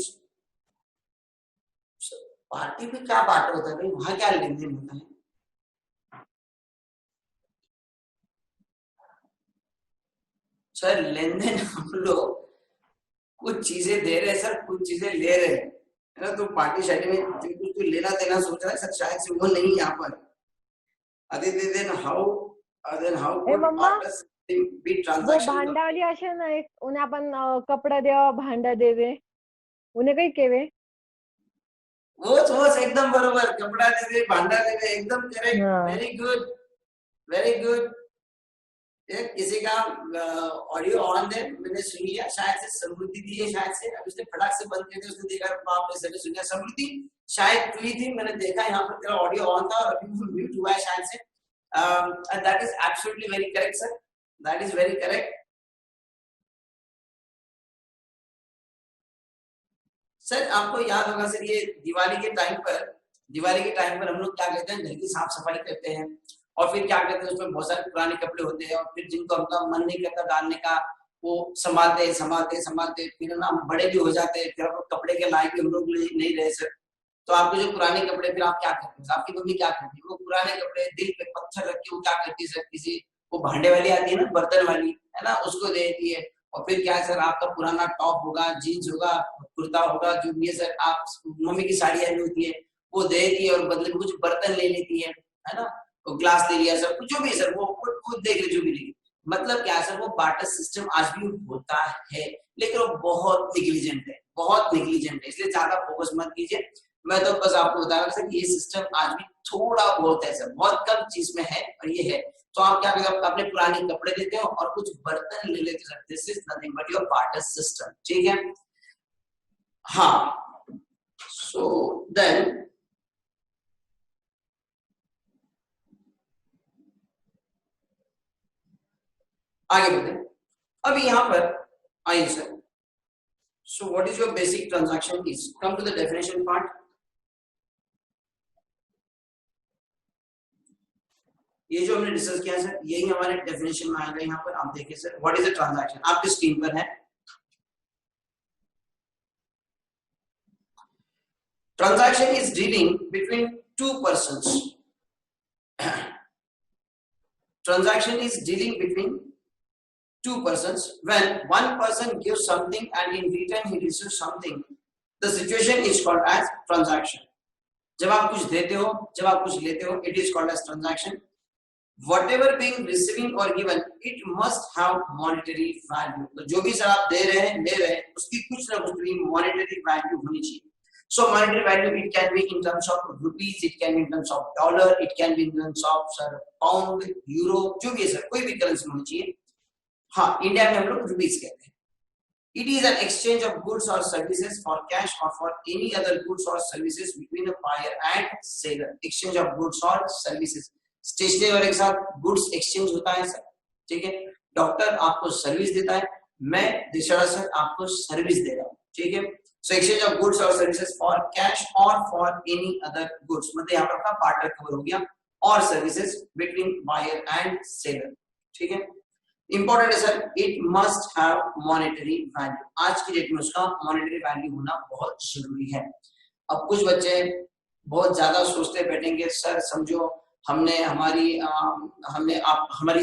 पार्टी में क्या बार्टर होता है भाई, वहां क्या लेन देन होता है? सर लेन देन हम लोग कुछ चीजें दे रहे हैं सर, कुछ चीजें ले रहे हैं, है ना। तो पार्टी शार्टी में जो कुछ तो लेना देना सोच रहा है सर, शायद से वो नहीं यहाँ पर। then how A could mamma, barter system be वो transaction? भांडावाली असे ना एक उन्हें आपण कपडा देवा भांडा देवे उन्हें काही केवे वो एकदम बरोबर, कपड़ा दे दे भांडा दे दे, एकदम correct, very good very good. किसी का ऑडियो ऑन है, मैंने सुन लिया, शायद से समृद्धि दी है, शायद से अब उसने फटाक से बंद कर दिया, उसने देखा बाप ने सभी सुन लिया। समृद्धि शायद तू ही थी, मैंने देखा यहाँ पर तेरा ऑडियो ऑन था और अभी वो म्यूट हुआ है शायद से। That is absolutely very correct sir, that is very correct sir. आपको याद होगा सर ये दिवाली के टाइम पर हम लोग क्या करते हैं, घर की साफ सफाई करते हैं और फिर क्या करते हैं, उसमें बहुत सारे पुराने कपड़े होते हैं और फिर जिनको हमका मन नहीं करता डालने का, वो संभालते फिर ना हम बड़े भी हो जाते हैं, फिर कपड़े के लायक भी हम लोग नहीं रहे सर। तो आपके जो पुराने कपड़े फिर आप क्या करते हैं, आपकी मम्मी क्या करती है, वो पुराने कपड़े दिल पे पत्थर रख के वो क्या करती है सर, किसी वो भांडे वाली आती है ना, बर्तन वाली, है ना, उसको दे देती है। और फिर क्या है सर, आपका पुराना टॉप होगा, जीन्स होगा, कुर्ता होगा, जो भी है सर, आप मम्मी की साड़ियां भी होती है वो दे देती है और बदले में कुछ बर्तन ले लेती है ना, तो ग्लास ले लिया सर, कुछ जो भी सर वो खुद देख ले, जो भी लेगी। मतलब क्या सर, वो बार्टर सिस्टम आज भी होता है, लेकिन वो बहुत निग्लिजेंट है, बहुत निग्लिजेंट है, इसलिए ज्यादा फोकस मत कीजिए। मैं तो बस आपको बता रहा था कि ये सिस्टम आज भी थोड़ा बहुत है सर, बहुत कम चीज में है और ये है। तो आप क्या करते हो, अपने पुराने कपड़े देते हो और कुछ बर्तन ले लेते हो, this is nothing but your barter system, ठीक है। हाँ, सो देन आगे बढ़ते हैं। अब यहाँ पर आइए sir, so what is your basic transaction is, come to the definition part. ये जो हमने डिस्कस किया सर, यही हमारे डेफिनेशन में आएगा। यहाँ पर आप देखिए sir, what is the transaction, आपकी स्क्रीन पर है। Transaction is dealing between two persons. Transaction is dealing between two persons. When one person gives something and in return he receives something, the situation is called as transaction. जब आप कुछ देते हो, जब आप कुछ लेते हो, it is called as transaction. Whatever being receiving or given, it must have monetary value. तो जो भी सर आप दे रहे हैं, ले रहे हैं, उसकी कुछ ना कुछ भी monetary value होनी चाहिए। So monetary value, it can be in terms of rupees, it can be in terms of dollar, it can be in terms of sir pound, euro, जो भी है सर, कोई भी करेंसी होनी चाहिए। हाँ, इंडिया में हम लोग रुपीज कहते हैं। It is an exchange of goods or services for cash or for any other goods or services between a buyer and seller. Exchange of goods or services. Stationery वाले के साथ गुड्स एक्सचेंज होता है सर, ठीक है। डॉक्टर आपको सर्विस देता है, मैं दिशा सर आपको सर्विस दे रहा हूँ, ठीक है। So exchange of goods or services for cash or for any other goods, मतलब यहाँ पर आपका पार्टनर कवर हो गया, और services between buyer and seller, ठीक है। इंपॉर्टेंट है sir, it must have monetary value. आज की डेट में उसका मॉनेटरी वैल्यू होना बहुत जरूरी है। अब कुछ बच्चे बहुत ज्यादा सोचते बैठेंगे, सर समझो हमने हमारी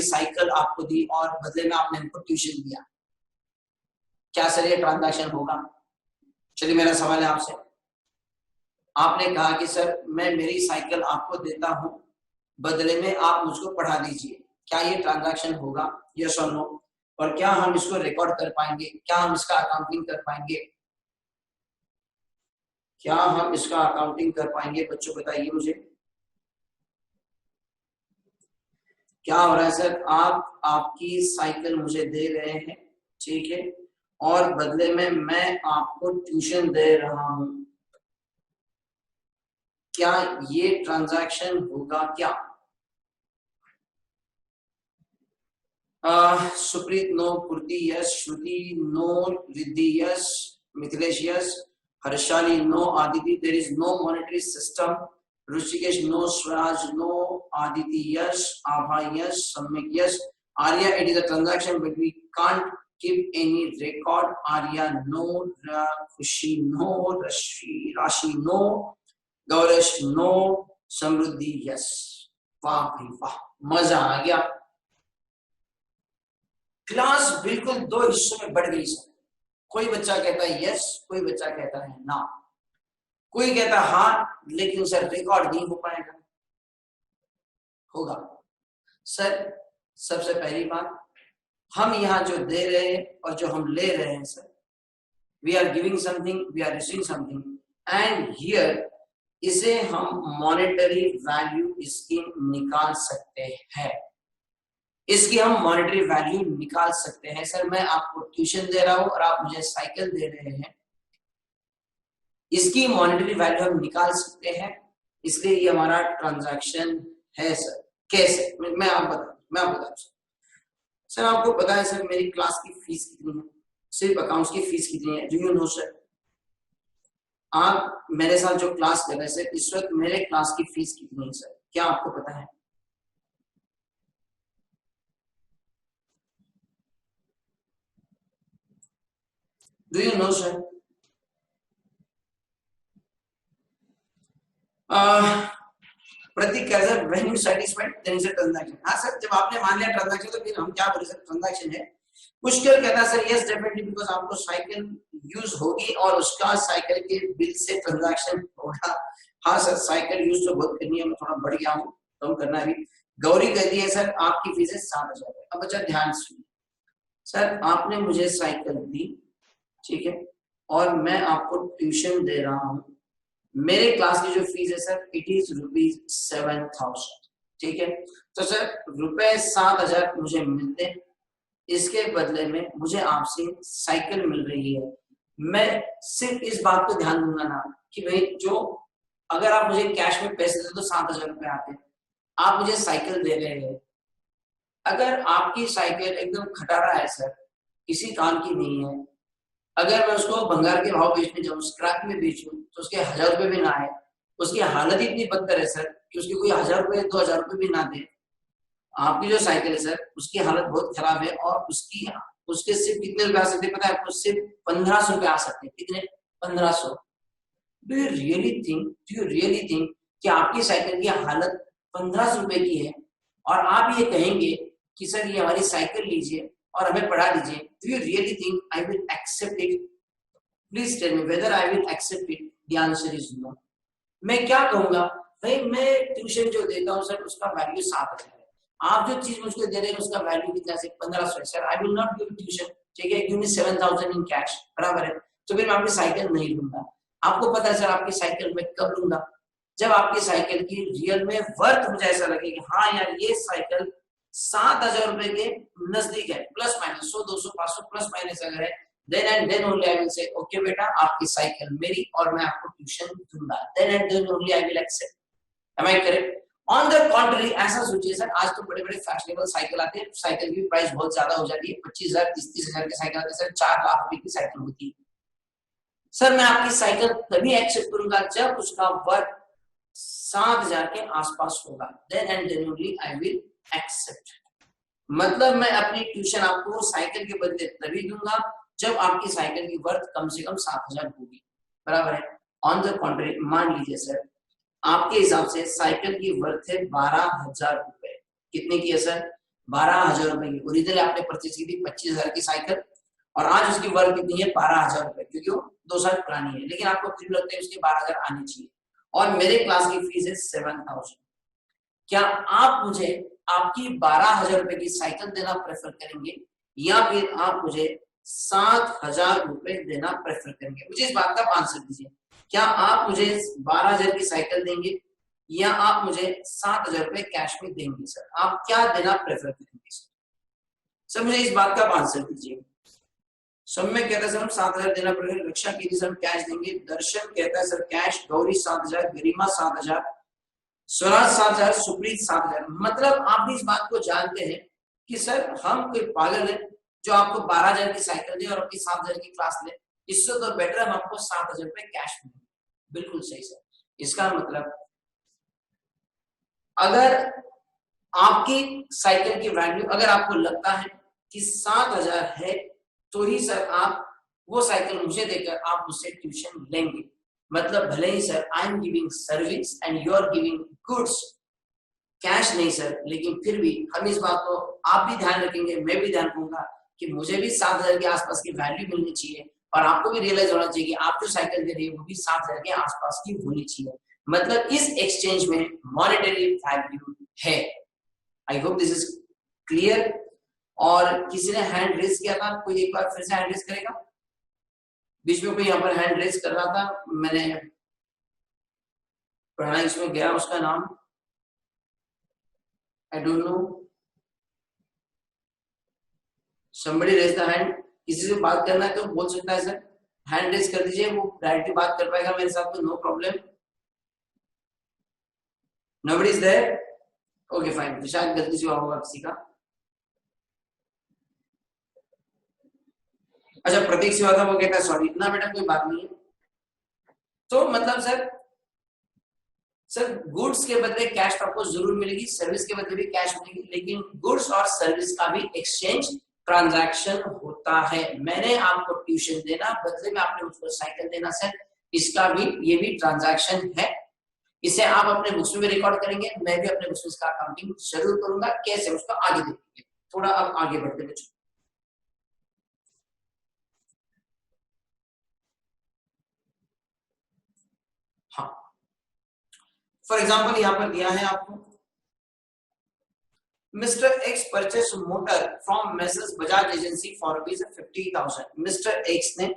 साइकिल आपको दी और बदले में आपने हमको ट्यूशन दिया, क्या सर ये ट्रांजैक्शन होगा? चलिए मेरा सवाल है आपसे, आपने कहा कि सर मैं मेरी साइकिल आपको देता हूं, बदले में आप मुझको पढ़ा दीजिए, क्या ये ट्रांजैक्शन होगा? यस और नो? और क्या हम इसको रिकॉर्ड कर पाएंगे? क्या हम इसका अकाउंटिंग कर पाएंगे? क्या हम इसका अकाउंटिंग कर पाएंगे? बच्चों बताइए मुझे, क्या हो रहा है सर? आप आपकी साइकिल मुझे दे रहे हैं, ठीक है, और बदले में मैं आपको ट्यूशन दे रहा हूं, क्या ये ट्रांजैक्शन होगा क्या? Supreet no, Purti yes, Shruti no, Riddhi yes, Mithilesh yes, Harshali no, Aditi there is no monetary system, Rishikesh no, Swaraj no, Aditi yes, Abha yes, Samyak yes, Arya it is a transaction but we can't keep any record, Arya no, Khushi no, Rashi no, Gaurash no, Samruddhi yes। वाह भाई वाह, मजा आ गया। क्लास बिल्कुल दो हिस्सों में बढ़ गई सर। कोई बच्चा कहता है यस, कोई बच्चा कहता है ना, कोई कहता है हाँ लेकिन सर रिकॉर्ड नहीं हो पाएगा। होगा सर। सबसे पहली बात, हम यहाँ जो दे रहे हैं और जो हम ले रहे हैं sir, we are giving something, we are receiving something, and here इसे हम मॉनेटरी वैल्यू इसकी निकाल सकते हैं। इसकी हम मॉनेटरी वैल्यू निकाल सकते हैं। सर मैं आपको ट्यूशन दे रहा हूं और आप मुझे साइकिल दे रहे हैं, इसकी मॉनेटरी वैल्यू हम निकाल सकते हैं, इसलिए ये हमारा ट्रांजैक्शन है सर। कैसे? मैं आपको बता सर, आपको पता है सर मेरी क्लास की फीस कितनी है? सिर्फ अकाउंट्स की फीस कितनी है? Do you know sir? आप मेरे साथ जो क्लास कर रहे हैं सर, इस वक्त मेरे क्लास की फीस कितनी है सर? क्या आपको पता है? Do you know sir? Prateek कह sir when you satisfied then is a transaction. हाँ सर, जब आपने मान लिया ट्रांजैक्शन तो फिर हम क्या बोले सर? ट्रांजैक्शन है। पुष्कर कहता है सर यस डेफिनेटली, बिकॉज आपको साइकिल यूज होगी और उसका साइकिल के बिल से ट्रांजैक्शन होगा। हाँ सर, साइकिल यूज तो बहुत करनी है, मैं थोड़ा बढ़ गया हूँ, कम करना भी। गौरी कहती है सर आपकी फीस है 7,000। अब बच्चा ध्यान सुनिए सर, आपने मुझे साइकिल दी, ठीक है, और मैं आपको ट्यूशन दे रहा हूँ। मेरे क्लास की जो फीस है सर इट इज ₹7,000, ठीक है। तो सर ₹7,000 मुझे मिलते हैं, इसके बदले में मुझे आपसे साइकिल मिल रही है। मैं सिर्फ इस बात को ध्यान दूंगा ना कि भाई जो अगर आप मुझे कैश में पैसे दे तो 7,000 रुपए आते हैं, आप मुझे साइकिल दे रहे हैं। अगर आपकी साइकिल एकदम खटारा है सर, किसी काम की नहीं है। अगर मैं उसको भंगार के भाव बेचने जाऊँ, स्क्रैप में बेचूं, तो उसके 1000 रुपए भी ना आए। उसकी हालत इतनी बदतर है सर कि उसके कोई 1000 रुपए 2000 रुपए भी ना दे। आपकी जो साइकिल है सर, उसकी हालत बहुत खराब है और उसके सिर्फ कितने रुपए आ सकते हैं पता है आपको? सिर्फ 1500 रुपए आ सकते हैं। कितने? 1500। डू यू रियली थिंक कि आपकी साइकिल की हालत 1500 रुपए की है और आप ये कहेंगे कि सर ये हमारी साइकिल लीजिए और हमें पढ़ा दीजिए? Do you really think I will accept it? Please tell me whether I will accept it. The answer is no. मैं क्या कहूंगा भाई, मैं ट्यूशन जो देता हूँ सर उसका वैल्यू 7000 है। आप जो चीज मुझको दे रहे हैं उसका वैल्यू कितना है? 1500 है sir. I will not give tuition, ठीक है? गिव मी 7000 इन कैश, बराबर है? तो फिर मैं आपकी साइकिल नहीं लूंगा। आपको पता है सर आपकी साइकिल में कब लूंगा? जब आपकी साइकिल की रियल में वर्थ मुझे ऐसा लगे कि हाँ यार ये साइकिल 7000 रुपए के नजदीक है, प्लस माइनस 100 200 500 प्लस माइनस अगर है, then and then only I will say okay बेटा आपकी साइकिल मेरी और मैं आपको ट्यूशन दूंगा। then and then only I will accept। am I correct? on the contrary ऐसा सोचिए सर, आज तो बड़े बड़े फैशनेबल साइकिल आते हैं, साइकिल की प्राइस बहुत ज्यादा हो जाती है, 25000 30,000 की साइकिल आती है सर, 4 लाख रुपए की साइकिल होती है। सर मैं आपकी साइकिल तभी एक्सेप्ट करूंगा जब उसका वर्थ 7000 के आसपास होगा। then and then only I will accept। मतलब मैं अपनी ट्यूशन आपको साइकिल के बदले तभी दूंगा जब आपकी साइकिल की वर्थ कम से कम 7000 होगी, बराबर है? ऑन द कॉन्ट्री मान लीजिए सर आपके हिसाब से साइकिल की वर्थ है 12000 रुपए। कितने की है सर? 12000 रुपए की। ओरिजिनली आपने परचेज की थी 25000 की साइकिल और आज उसकी वर्थ कितनी है? 12000 रुपए, क्योंकि वो 2 साल पुरानी है, लेकिन आपको फिर लगता है उसके 12000 आने चाहिए और मेरे क्लास की फीस है 7000। क्या आप मुझे आपकी 12000 रुपए की साइकिल देना प्रेफर करेंगे या फिर आप मुझे 7000 रुपए देना प्रेफर करेंगे? मुझे इस बात का आंसर दीजिए। क्या आप मुझे 12000 की साइकिल देंगे या आप मुझे 7000 रुपए कैश में देंगे? सर आप क्या देना प्रेफर करेंगे? सर मुझे इस बात का आंसर दीजिए। सब में कहता है सर हम 7000 देना प्रेफर, रक्षा कीजिए सर हम कैश देंगे, दर्शन कहता है सर कैश, गौरी 7000, गरिमा 7000, स्वराज 7000, सुप्रीत 7000। मतलब आप भी इस बात को जानते हैं कि सर हम कोई पागल है जो आपको 12000 की साइकिल दे और अपनी 7000 की क्लास ले। इससे तो बेटर हम आपको 7000 रुपए कैश में। बिल्कुल सही सर। इसका मतलब अगर आपकी साइकिल की वैल्यू अगर आपको लगता है कि 7000 है तो ही सर आप वो साइकिल मुझे देकर आप मुझसे ट्यूशन लेंगे। मतलब भले ही sir I am giving service and you are giving goods, cash नहीं सर, लेकिन फिर भी हम इस बात को आप भी ध्यान रखेंगे, मैं भी ध्यान रखूंगा कि मुझे भी 7000 के आसपास की वैल्यू मिलनी चाहिए और आपको भी रियलाइज होना चाहिए कि आप जो साइकिल दे रही है वो भी 7000 के आसपास की होनी चाहिए। मतलब इस एक्सचेंज में मॉनेटरी वैल्यू है। I hope this is clear. और किसी ने हैंड रेज किया था, कोई एक बार फिर से हैंड रेज करेगा? बीच में कोई यहाँ पर हैंड रेज कर रहा था, मैंने पढ़ना इसमें गया, उसका नाम I don't know. somebody raise the hand। किसी से बात करना है तो बोल सकता है सर, हैंड रेज कर दीजिए, वो डायरेक्टली बात कर पाएगा मेरे साथ तो no problem. nobody is there? Okay fine, शायद गलती से हुआ होगा किसी का। अच्छा प्रतीक से हुआ था, वो कहता है सॉरी। इतना बेटा कोई बात नहीं है। तो मतलब सर गुड्स के बदले कैश तो आपको जरूर मिलेगी, सर्विस के बदले भी कैश मिलेगी, लेकिन गुड्स और सर्विस का भी एक्सचेंज ट्रांजैक्शन होता है। मैंने आपको ट्यूशन देना, बदले में आपने मुझको साइकिल देना सर, इसका भी ये भी ट्रांजैक्शन है। इसे आप अपने बुक्स में भी रिकॉर्ड करेंगे, मैं भी अपने बुक्स में इसका अकाउंटिंग जरूर करूंगा। कैसे उसका आगे देखेंगे। थोड़ा अब आगे बढ़ते बच्चों। हाँ फॉर एग्जाम्पल यहाँ पर दिया है आपको, mister x purchase motor from messrs Bajaj agency for rupees 50,000। Mister x ने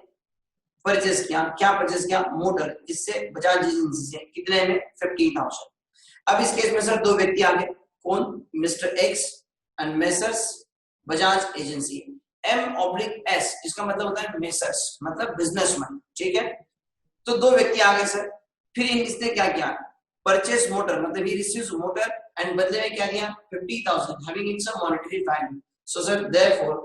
परचेस किया, क्या परचेस किया? मोटर, जिससे बजाज एजेंसी से, कितने में? 50,000। अब इस केस में सर दो व्यक्ति आ गए, कौन? Mister x and messrs Bajaj agency. M/S इसका मतलब होता है मेसर्स, मतलब बिजनेसमैन, ठीक है? तो दो व्यक्ति आ गए सर, फिर इसने क्या किया? परचेस मोटर, मतलब ही रिसीव्स मोटर एंड बदले में क्या दिया? 50,000 having its a monetary value। So sir therefore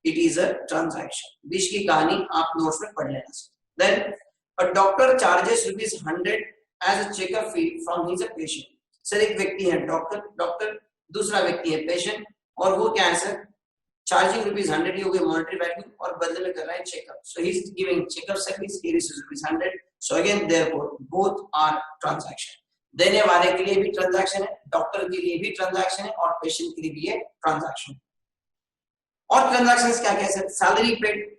it is a transaction. बीच की कहानी आप नोट्स में पढ़ लेना sir. Then a doctor charges ₹100 as a checkup fee from his patient. Sir एक व्यक्ति है डॉक्टर दूसरा व्यक्ति है पेशेंट, और वो क्या है सर, चार्जिंग ₹100 ही हो गई मॉनेटरी वैल्यू, और बदले में कर रहा है checkup. So he is giving checkup service, he receives ₹100। So again therefore both are transaction. देने वाले के लिए भी ट्रांजैक्शन है, डॉक्टर के लिए भी ट्रांजैक्शन है, और पेशेंट के लिए भी है ट्रांजैक्शन। और ट्रांजैक्शंस क्या क्या है सर, सैलरी पेड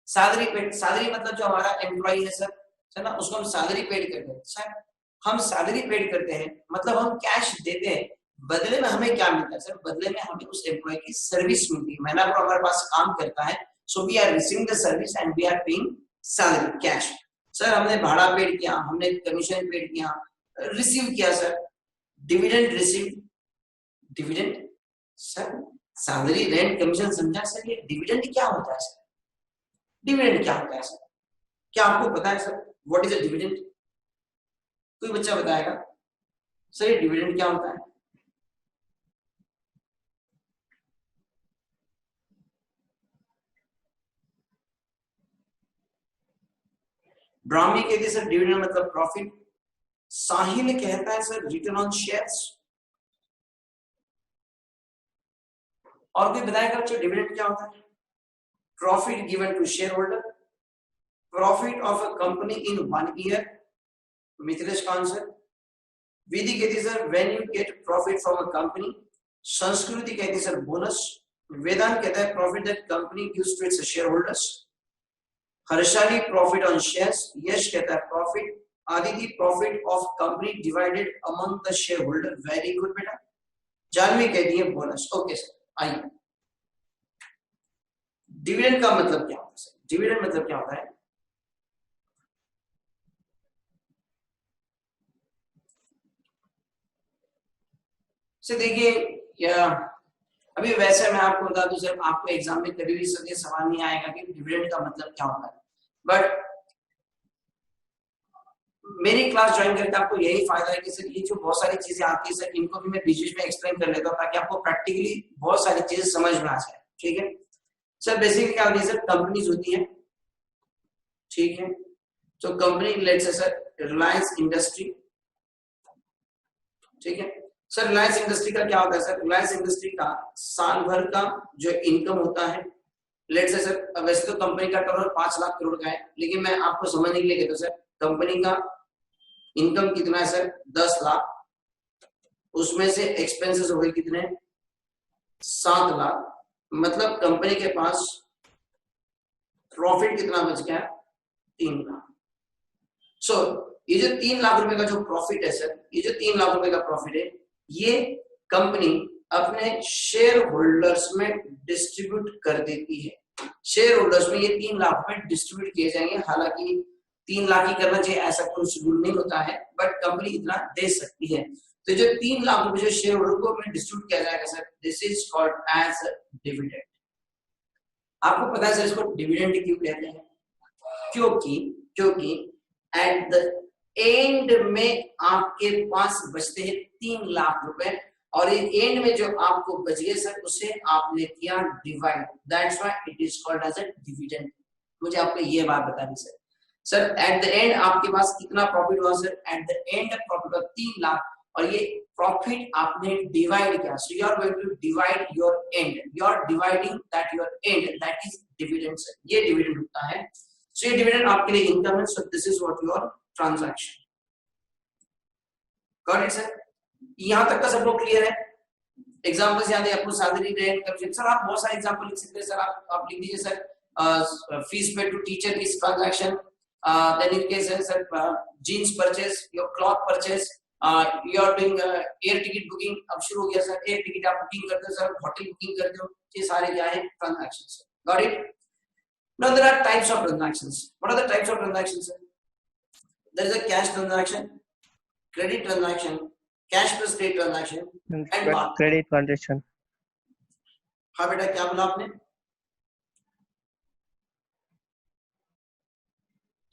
सैलरी मतलब जो हमारा एम्प्लॉय है सर ना, उसको हम सैलरी पेड करते हैं सर। हम सैलरी पेड करते हैं मतलब हम कैश देते हैं, बदले में हमें क्या मिलता है सर, बदले में हमें उस एम्प्लॉय की सर्विस मिलती है, महीना भर हमारे पास काम करता है, so we are receiving the service and we are paying salary cash. Sir हमने भाड़ा पेड किया, हमने कमीशन पेड किया, रिसीव किया sir, dividend receive, dividend sir salary rent commission समझा सर, ये डिविडेंड क्या होता है सर, डिविडेंड क्या होता है सर, क्या आपको पता है sir what is a dividend? कोई बच्चा बताएगा सर ये डिविडेंड क्या होता है? ब्राह्मी कहते हैं सर डिविडेंड मतलब प्रॉफिट। साहिल कहता है सर रिटर्न ऑन शेयर्स। और कोई बताएगा बच्चों डिविडेंड क्या होता है? Profit given to shareholder, profit of a company in 1 year. Mithilesh का आंसर। विधि कहती है sir when you get profit from a company. Sanskriti कहती है सर बोनस। वेदांत कहता है profit that company gives to its shareholders. Harshali profit on shares. Yash कहता है profit. Aditi profit of company divided among the shareholder. Very good बेटा। जानवी कहती है बोनस। ओके सर आइए, डिविडेंड का मतलब क्या होता है सर? डिविडेंड मतलब क्या होता है? सर देखिए या अभी वैसे मैं आपको बता दूं सर, आपको एग्जाम में कभी भी सर ये सवाल नहीं आएगा कि डिविडेंड का मतलब क्या होता है, बट मेरी क्लास ज्वाइन करके आपको यही फायदा है कि सर ये जो बहुत सारी चीजें आती है सर इनको भी मैं बीच बीच में एक्सप्लेन कर लेता हूँ ताकि आपको प्रैक्टिकली बहुत सारी चीजें समझ में आ जाए। ठीक है सर, बेसिकली क्या होती है सर, कंपनीज होती है, ठीक है, तो company let's say sir Reliance industry, ठीक है सर। रिलायंस इंडस्ट्री का क्या होता है सर, रिलायंस इंडस्ट्री का साल भर का जो इनकम होता है, लेट्स से सर वैसे तो कंपनी का टर्नओवर 5 लाख करोड़ का है, लेकिन मैं आपको समझने के लिए कहता हूं सर कंपनी का इनकम कितना है सर 10 लाख, उसमें से एक्सपेंसेस हो गए कितने 7 लाख, मतलब कंपनी के पास प्रॉफिट कितना बच गया 3 लाख। सो ये जो 3 लाख रुपए का जो प्रॉफिट है सर, ये जो 3 लाख रुपए का प्रॉफिट है ये कंपनी अपने शेयर होल्डर्स में डिस्ट्रीब्यूट कर देती है। शेयर होल्डर्स में ये 3 लाख रुपए डिस्ट्रीब्यूट किए जाएंगे, हालांकि 3 लाख ही करना चाहिए ऐसा कोई शेड्यूल नहीं होता है, बट कंपनी इतना दे सकती है। तो जो 3 लाख रुपए जो शेयर होल्डर को में डिस्ट्रीब्यूट किया जाएगा sir, this is called as dividend. आपको पता है सर इसको डिविडेंड क्यों कहते हैं? क्योंकि एट द एंड में आपके पास बचते हैं 3 लाख रुपए, और एंड में जो आपको बच गए सर उसे आपने किया divide, that's why it is called as a dividend. मुझे आपको ये बात बतानी सर एट द एंड आपके पास कितना प्रॉफिट हुआ sir, at the end profit हुआ 3 लाख, और ये प्रॉफिट आपने डिवाइड किया, so you are going to divide your end, you are dividing that your end, that is dividend sir, ये डिविडेंड होता है। सो ये डिविडेंड आपके लिए इनकम है, so this is what your transaction. Got it sir? यहां तक का सबको क्लियर है? एग्जांपल्स याद है आपको, सैलरी रेंट कमीशन, सर आप बहुत सारे एग्जांपल लिख सकते हैं सर, आप लिख दीजिए sir fees paid to teacher is transaction, then in case sir jeans purchase, your cloth purchase, you are doing air ticket booking, अब शुरू हो गया सर, एयर टिकट आप बुकिंग करते हो सर, होटल बुकिंग करते हो, ये सारे क्या है transactions. Got it? Now there are types of transactions. What are the types of transactions sir? There is a cash transaction, credit transaction, cash plus credit transaction and credit transaction. हाँ बेटा क्या बोला आपने?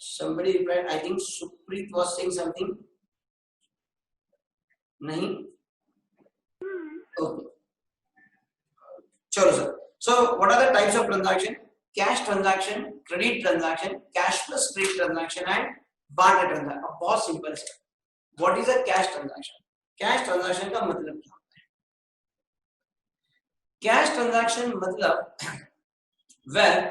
Somebody replied, I think Supreet was saying something. नहीं? Okay. चलो sir, So what are the types of transaction? Cash transaction, credit transaction, cash plus credit transaction and barter transaction. बहुत सिंपल है. What is a cash transaction? Cash transaction का मतलब क्या होता है? Cash transaction मतलब where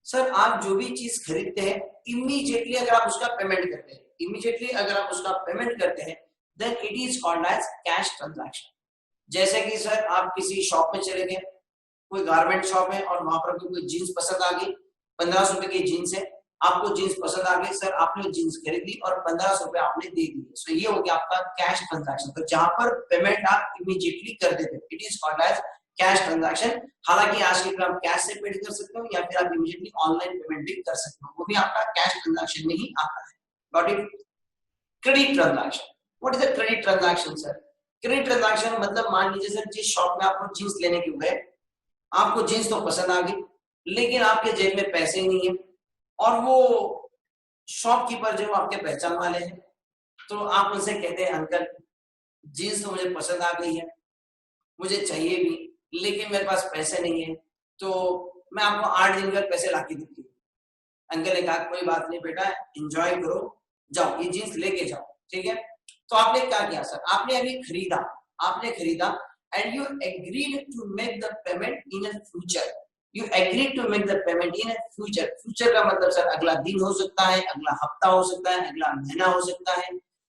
सर आप जो भी चीज खरीदते हैं इमीडिएटली अगर आप उसका पेमेंट करते हैं, इमीडिएटली अगर आप उसका पेमेंट करते हैं, then it is called as cash transaction. जैसे कि सर आप किसी शॉप में चले गए, कोई गारमेंट शॉप है और वहां पर कोई जीन्स पसंद आ गई, 1500 रुपए की जीन्स है, आपको जीन्स पसंद आ गई, सर आपने जीन्स खरीद ली और 1500 रुपए आपने दे दिए. सो ये हो गया आपका कैश ट्रांजैक्शन. तो जहां पर पेमेंट आप इमीडिएटली कर देते, it is called as cash transaction. हालांकि आज के आप कैश से पेड कर सकते हो या फिर आप इमीडिएटली ऑनलाइन पेमेंट भी कर सकते हो, वो भी आपका कैश ट्रांजैक्शन में ही आता है. Got it? Credit transaction. What is a credit transaction sir? Credit transaction मतलब मान लीजिए सर जिस शॉप में आपको जींस लेने के गए, आपको जींस तो पसंद आ गई लेकिन आपके जेब में पैसे ही नहीं है और वो शॉपकीपर जो आपके पहचान वाले हैं, तो आप उनसे कहते हैं अंकल जींस तो मुझे पसंद आ गई है, मुझे चाहिए भी, लेकिन मेरे पास पैसे नहीं है, तो मैं आपको 8 दिन का पैसे लाके देती हूँ. अंकल ने कहा कोई बात नहीं बेटा, एंजॉय करो, जाओ ये जींस लेके जाओ. ठीक है, तो आपने क्या किया सर? आपने अभी खरीदा, आपने खरीदा and you agreed to make the payment in a future. You agreed to make the payment in a future. Future का मतलब सर अगला दिन हो सकता है, अगला हफ्ता हो सकता है, अगला महीना हो सकता है.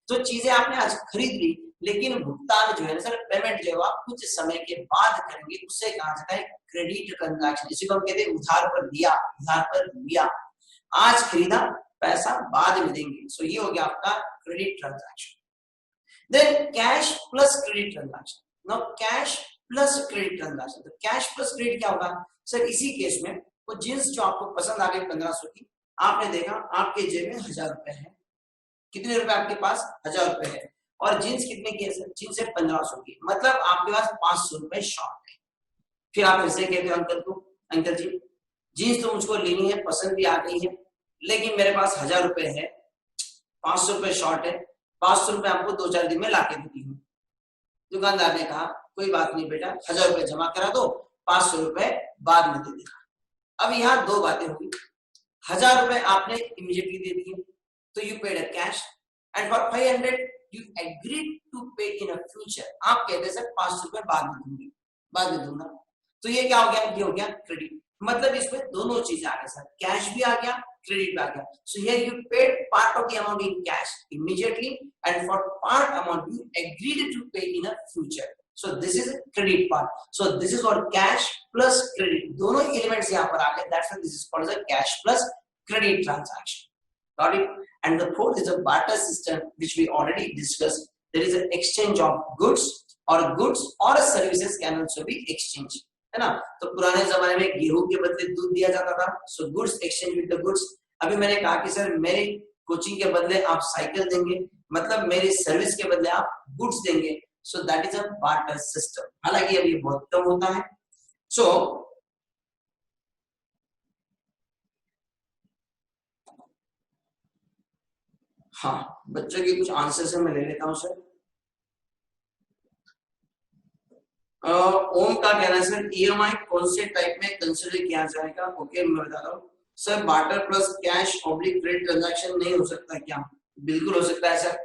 तो चीजें आपने आज खरीद ली लेकिन भुगतान जो है सर, पेमेंट जो है आप कुछ समय के बाद करेंगे, उससे कहा जाता है क्रेडिट ट्रांजैक्शन. इसी को हम कहते हैं उधार पर दिया, उधार पर लिया. आज खरीदा, पैसा बाद में देंगे. सो ये हो गया आपका credit transaction. Then cash plus credit transaction. Now cash plus credit transaction. तो कैश प्लस क्रेडिट क्या होगा सर? इसी केस में वो जींस जो आपको पसंद आ गई 1500 की, आपने देखा आपके जेब में 1000 रुपए है. कितने रुपए आपके पास? 1000 रुपए है. और जींस कितने की है सर? जींस है 1500 की, मतलब आपके पास 500 रुपए शॉर्ट है. फिर आप फिर से कहते हो अंकल को, अंकल जी जींस तो मुझको लेनी है, पसंद भी आ गई है, लेकिन मेरे पास 1000 रुपए है, 500 रुपए शॉर्ट है, 500 रुपए आपको 2-4 दिन में लाके देती हूँ. दुकानदार ने कहा कोई बात नहीं बेटा, 1000 रुपए जमा करा दो, 500 रुपए बाद में दे देना. अब यहाँ दो बातें हुई. 1000 रुपए आपने इमीडिएटली दे दिए, तो you paid a cash, and for 500 you agreed to pay in a future. आप कहते सर 500 रुपए बाद में दूंगी, बाद में दूंगा. तो ये क्या हो गया? ये हो गया क्रेडिट. मतलब इसमें दोनों चीजें आ गई सर, कैश भी आ गया, क्रेडिट भी आ गया. So here you paid part of the amount in cash immediately and for part amount you agreed to pay in a future. So this is a credit part. So this is what cash plus credit, दोनों एलिमेंट्स यहाँ पर आ गए. That's why this is called as a cash plus credit transaction. Got it? And the fourth is a barter system, which we already discussed. There is an exchange of goods or services can also be exchanged. है ना? तो पुराने जमाने में गेहूं के बदले दूध दिया जाता था. So goods exchange with the goods. अभी मैंने कहा कि सर मेरी कोचिंग के बदले आप साइकिल देंगे, मतलब मेरी सर्विस के बदले आप गुड्स देंगे. So that is a barter system. हालांकि अब ये बहुत कम होता है. सो हाँ, बच्चों के कुछ आंसर से मैं ले लेता हूं सर. ओम का कहना है सर ईएमआई कौन से टाइप में कंसिडर किया जाएगा? ओके, मैं बता रहा हूँ sir. Barter plus cash oblique credit transaction नहीं हो सकता क्या? बिल्कुल हो सकता है सर,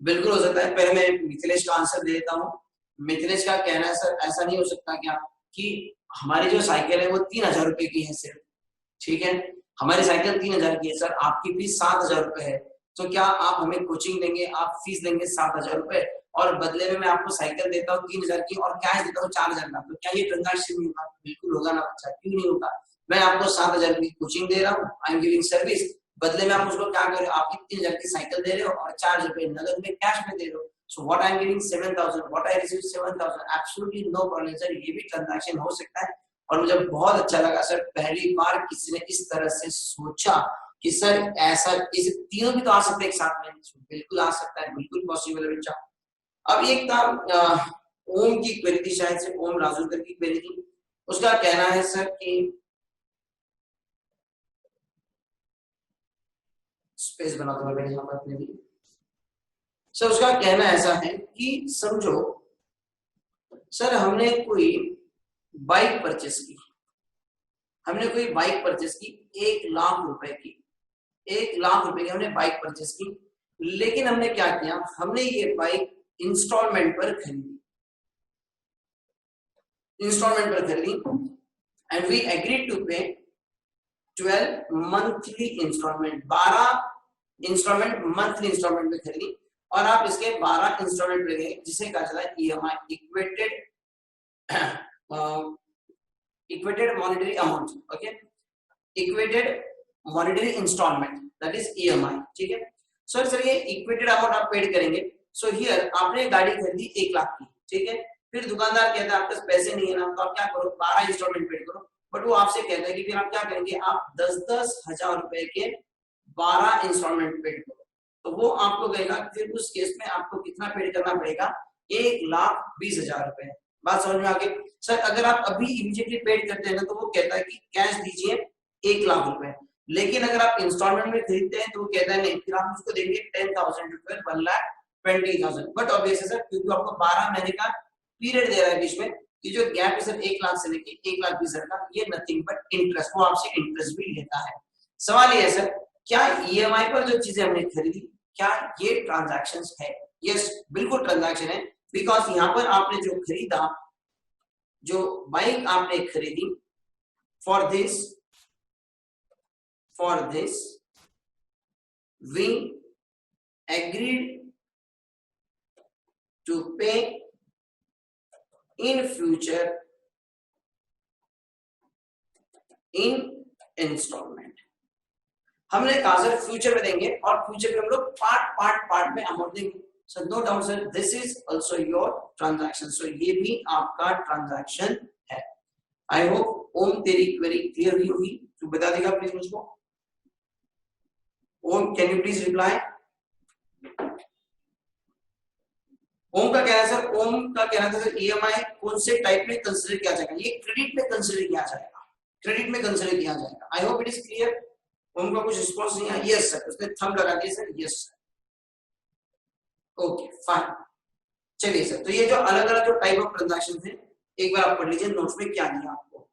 बिल्कुल हो सकता है. पहले मैं मिथिलेश का आंसर दे देता हूँ. मिथिलेश का कहना है सर ऐसा नहीं हो सकता क्या कि हमारी जो साइकिल है वो 3000 रुपए की है सिर्फ. ठीक है, हमारी साइकिल 3000 की है सर, आपकी फीस 7000 रुपए है, तो क्या आप हमें कोचिंग देंगे, आप फीस देंगे 7000 रुपए और बदले में मैं आपको साइकिल देता हूँ 3000 की और कैश देता हूँ 4000 का, तो क्या ये ट्रांजैक्शन नहीं होगा? बिल्कुल होगा ना बच्चा, क्यों नहीं होगा? मैं आपको 7000 की कोचिंग दे रहा हूँ, आई एम गिविंग सर्विस, बदले में आप मुझको क्या कर रहे हो? आप 3000 की साइकिल दे रहे हो और 4000 रुपए नगद में कैश में दे रहे हो. So what I am giving 7000, what I receive 7000. Absolutely no problem sir, ये भी ट्रांजैक्शन हो सकता है. और मुझे बहुत अच्छा लगा सर, पहली बार किसी ने इस तरह से सोचा कि सर ऐसा, इस तीनों भी तो आ सकते हैं एक साथ में. बिल्कुल आ सकता है, बिल्कुल पॉसिबल है बच्चा. अब एक था ओम की क्वेरी थी, शायद से ओम राजूकर की क्वेरी थी. उसका कहना है सर कि स्पेस बना दो मैंने यहाँ पर अपने लिए. सर उसका कहना ऐसा है कि समझो सर हमने कोई बाइक परचेस की, हमने कोई बाइक परचेस की 1 लाख रुपए की, 1 लाख रुपए की हमने बाइक परचेस की, लेकिन हमने क्या किया, हमने ये बाइक इंस्टॉलमेंट पर खरीदी, इंस्टॉलमेंट पर खरीदी and we agreed to pay 12 monthly installment, 12 installment monthly installment में खरीदी और आप इसके 12 इंस्टॉलमेंट पे गए, जिसे कहा जाता है EMI, equated monetary amount, okay, equated monetary installment, that is EMI, ठीक है। सर ये इक्वेटेड अमाउंट आप पेड करेंगे, सो हियर आपने गाड़ी खरीदी 1 लाख की, ठीक है, फिर दुकानदार कहता है आपके पास पैसे नहीं है ना, तो आप क्या करो, 12 इंस्टॉलमेंट पेड करो, बट वो आपसे कहता है कि फिर आप क्या करेंगे, आप 10-10 हजार रुपए के 12 इंस्टॉलमेंट पेड करो, तो वो आपको कहेगा फिर उस केस में आपको कितना पेड करना पड़ेगा, 1,20,000 रुपए। बात समझ में आ गई। सर अगर आप अभी इमीडिएटली पेड करते हैं ना, तो वो कहता है कि कैश दीजिए 1 लाख रुपए, लेकिन अगर आप इंस्टॉलमेंट में खरीदते हैं तो वो कहता है नहीं, फिर आप उसको देंगे 10,000 रुपए, 1,20,000। बट ऑब्वियसली सर क्योंकि आपको 12 महीने का पीरियड दे रहा है बीच में, ये जो गैप है सर 1 लाख से लेके 1,20,000 का, ये नथिंग बट इंटरेस्ट, वो आपसे इंटरेस्ट भी लेता है। सवाल ये है सर, क्या ईएमआई पर जो चीजें हमने खरीदी, क्या ये ट्रांजैक्शंस है? यस, बिल्कुल ट्रांजैक्शन है, बिकॉज यहाँ पर आपने जो खरीदा, जो बाइक आपने खरीदी, for this we agreed to pay in future in installment। हमने कहा सर फ्यूचर में देंगे और फ्यूचर में हम लोग पार्ट में अमाउंट देंगे। Sir no doubt sir, this is also your transaction, so ये भी आपका ट्रांजैक्शन है। आई होप ओम तेरी क्वेरी क्लियर हुई होगी, तो बता देगा प्लीज मुझको। ओम कैन यू प्लीज रिप्लाई। ओम का कहना है सर, ओम का कहना था सर ईएमआई कौन से टाइप में कंसीडर किया जाएगा, ये क्रेडिट में कंसीडर किया जाएगा, क्रेडिट में कंसीडर किया जाएगा। I hope it is clear. Om का कुछ रिस्पॉन्स नहीं है। यस सर, उसने थंब लगा दिया sir, yes sir, okay fine. चलिए सर, तो ये जो अलग अलग जो टाइप ऑफ ट्रांजैक्शन थे, एक बार आप पढ़ लीजिए नोट्स में क्या दिया आपको।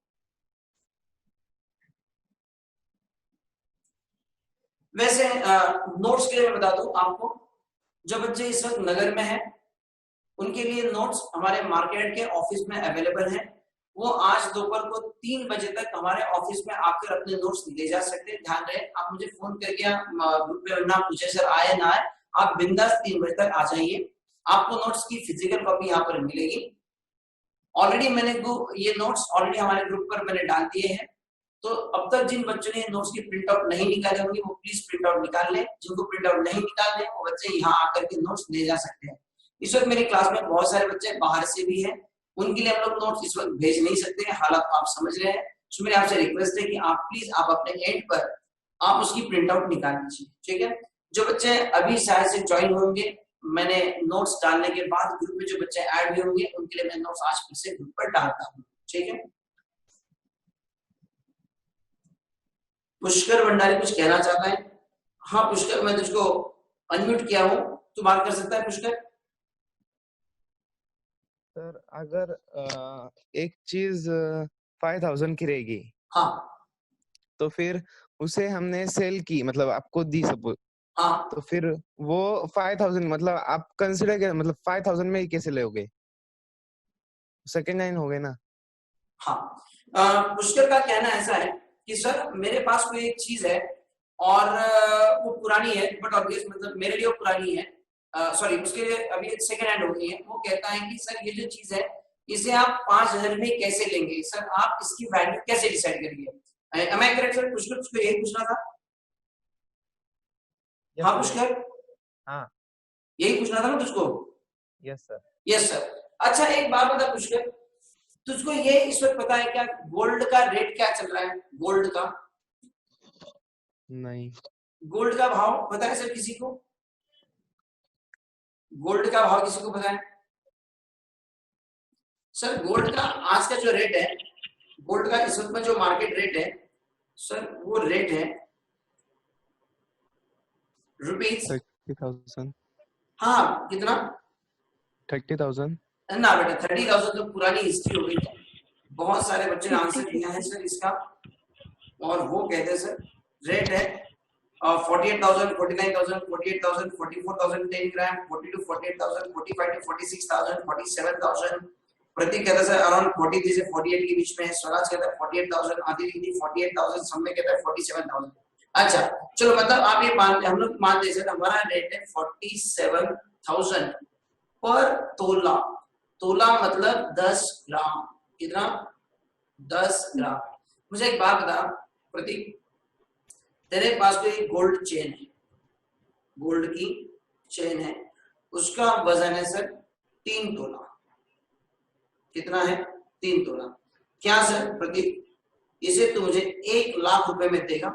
वैसे नोट्स के लिए मैं बता दूं आपको, जो बच्चे इस वक्त नगर में हैं उनके लिए नोट्स हमारे मार्केट के ऑफिस में अवेलेबल हैं। वो आज दोपहर को 3 बजे तक हमारे ऑफिस में आकर अपने नोट्स ले जा सकते हैं। ध्यान रहे, आप मुझे फोन करके ग्रुप में ना पूछे सर आए ना आए, आप बिंदास 3 बजे तक आ जाइए, आपको नोट्स की फिजिकल कॉपी यहाँ पर मिलेगी। ऑलरेडी मैंने ये नोट्स ऑलरेडी हमारे ग्रुप पर मैंने डाल दिए हैं, तो अब तक जिन बच्चों ने नोट्स की प्रिंट आउट नहीं निकाले होंगे वो प्लीज प्रिंट आउट निकाल लें। जिनको प्रिंट आउट नहीं निकालने वो बच्चे यहाँ आकर के नोट्स ले जा सकते हैं। इस वक्त मेरी क्लास में बहुत सारे बच्चे बाहर से भी हैं, उनके लिए हम लोग नोट्स इस वक्त भेज नहीं सकते हैं, हालात आप समझ रहे हैं। तो मेरी आपसे रिक्वेस्ट है कि आप प्लीज आप अपने एंड पर आप उसकी प्रिंट आउट निकाल लीजिए, ठीक है। जो बच्चे अभी शायद से ज्वाइन होंगे, मैंने नोट्स डालने के बाद ग्रुप में जो बच्चे ऐड हुए होंगे उनके लिए मैं नोट्स आज फिर से ग्रुप पर डालता हूँ, ठीक है। पुष्कर भंडारी कुछ कहना चाहता है? हाँ पुष्कर, मैं तुझको अनम्यूट किया हूँ, तू बात कर सकता है पुष्कर। सर अगर एक चीज 5,000 की रहेगी, हाँ तो फिर उसे हमने सेल की, मतलब आपको दी सपोज, हाँ, तो फिर वो 5,000 मतलब आप कंसिडर कर, मतलब 5,000 में ही कैसे लोगे? सेकेंड हैंड हो गए ना। हाँ पुष्कर का कहना ऐसा है कि सर मेरे पास कोई एक चीज है और वो पुरानी है, बट ऑब्वियस मतलब मेरे लिए वो पुरानी है, सॉरी उसके लिए अभी सेकंड हैंड हो गई है। वो कहता है कि सर ये जो चीज है इसे आप 5,000 में कैसे लेंगे, सर आप इसकी वैल्यू कैसे डिसाइड करेंगे? Am I correct sir? Pushkar तुझको यही पूछना था? हाँ पुष्कर, हाँ यही पूछना था ना तुझको? Yes sir. Yes sir. अच्छा एक बात बता पुष्कर, तुझको ये इस वक्त पता है क्या गोल्ड का रेट क्या चल रहा है? गोल्ड का, नहीं। गोल्ड का भाव पता है सर किसी को? गोल्ड का भाव किसी को पता है? सर गोल्ड का आज का जो रेट है, गोल्ड का इस वक्त में जो मार्केट रेट है सर, वो रेट है रुपीज 30,000। हाँ कितना? 30,000 ना बेटा 30,000 तो पुरानी हिस्ट्री हो गई है। बहुत सारे बच्चे ने आंसर दिया है सर इसका, और वो कहते हैं सर रेट है 48,000, 49,000, 48,000, 44,000 10 ग्राम, 42, 48,000, 45 to 46,000, 47,000। प्रतीक कहता है सर अराउंड 43 से 48 के बीच में है। स्वराज कहता है 48,000, आदित्य 48,000, समय कहता है 47,000। अच्छा चलो, मतलब आप ये मान, हम लोग मान ले सर हमारा रेट है 47,000 पर तोला। तोला मतलब 10 ग्राम। कितना? 10 ग्राम। मुझे एक बात बता प्रतीक, तेरे पास कोई गोल्ड चेन है, गोल्ड की चेन है, उसका वजन है सर 3 तोला। कितना है? 3 तोला। क्या सर प्रतीक, इसे तू मुझे 1 लाख रुपए में देगा?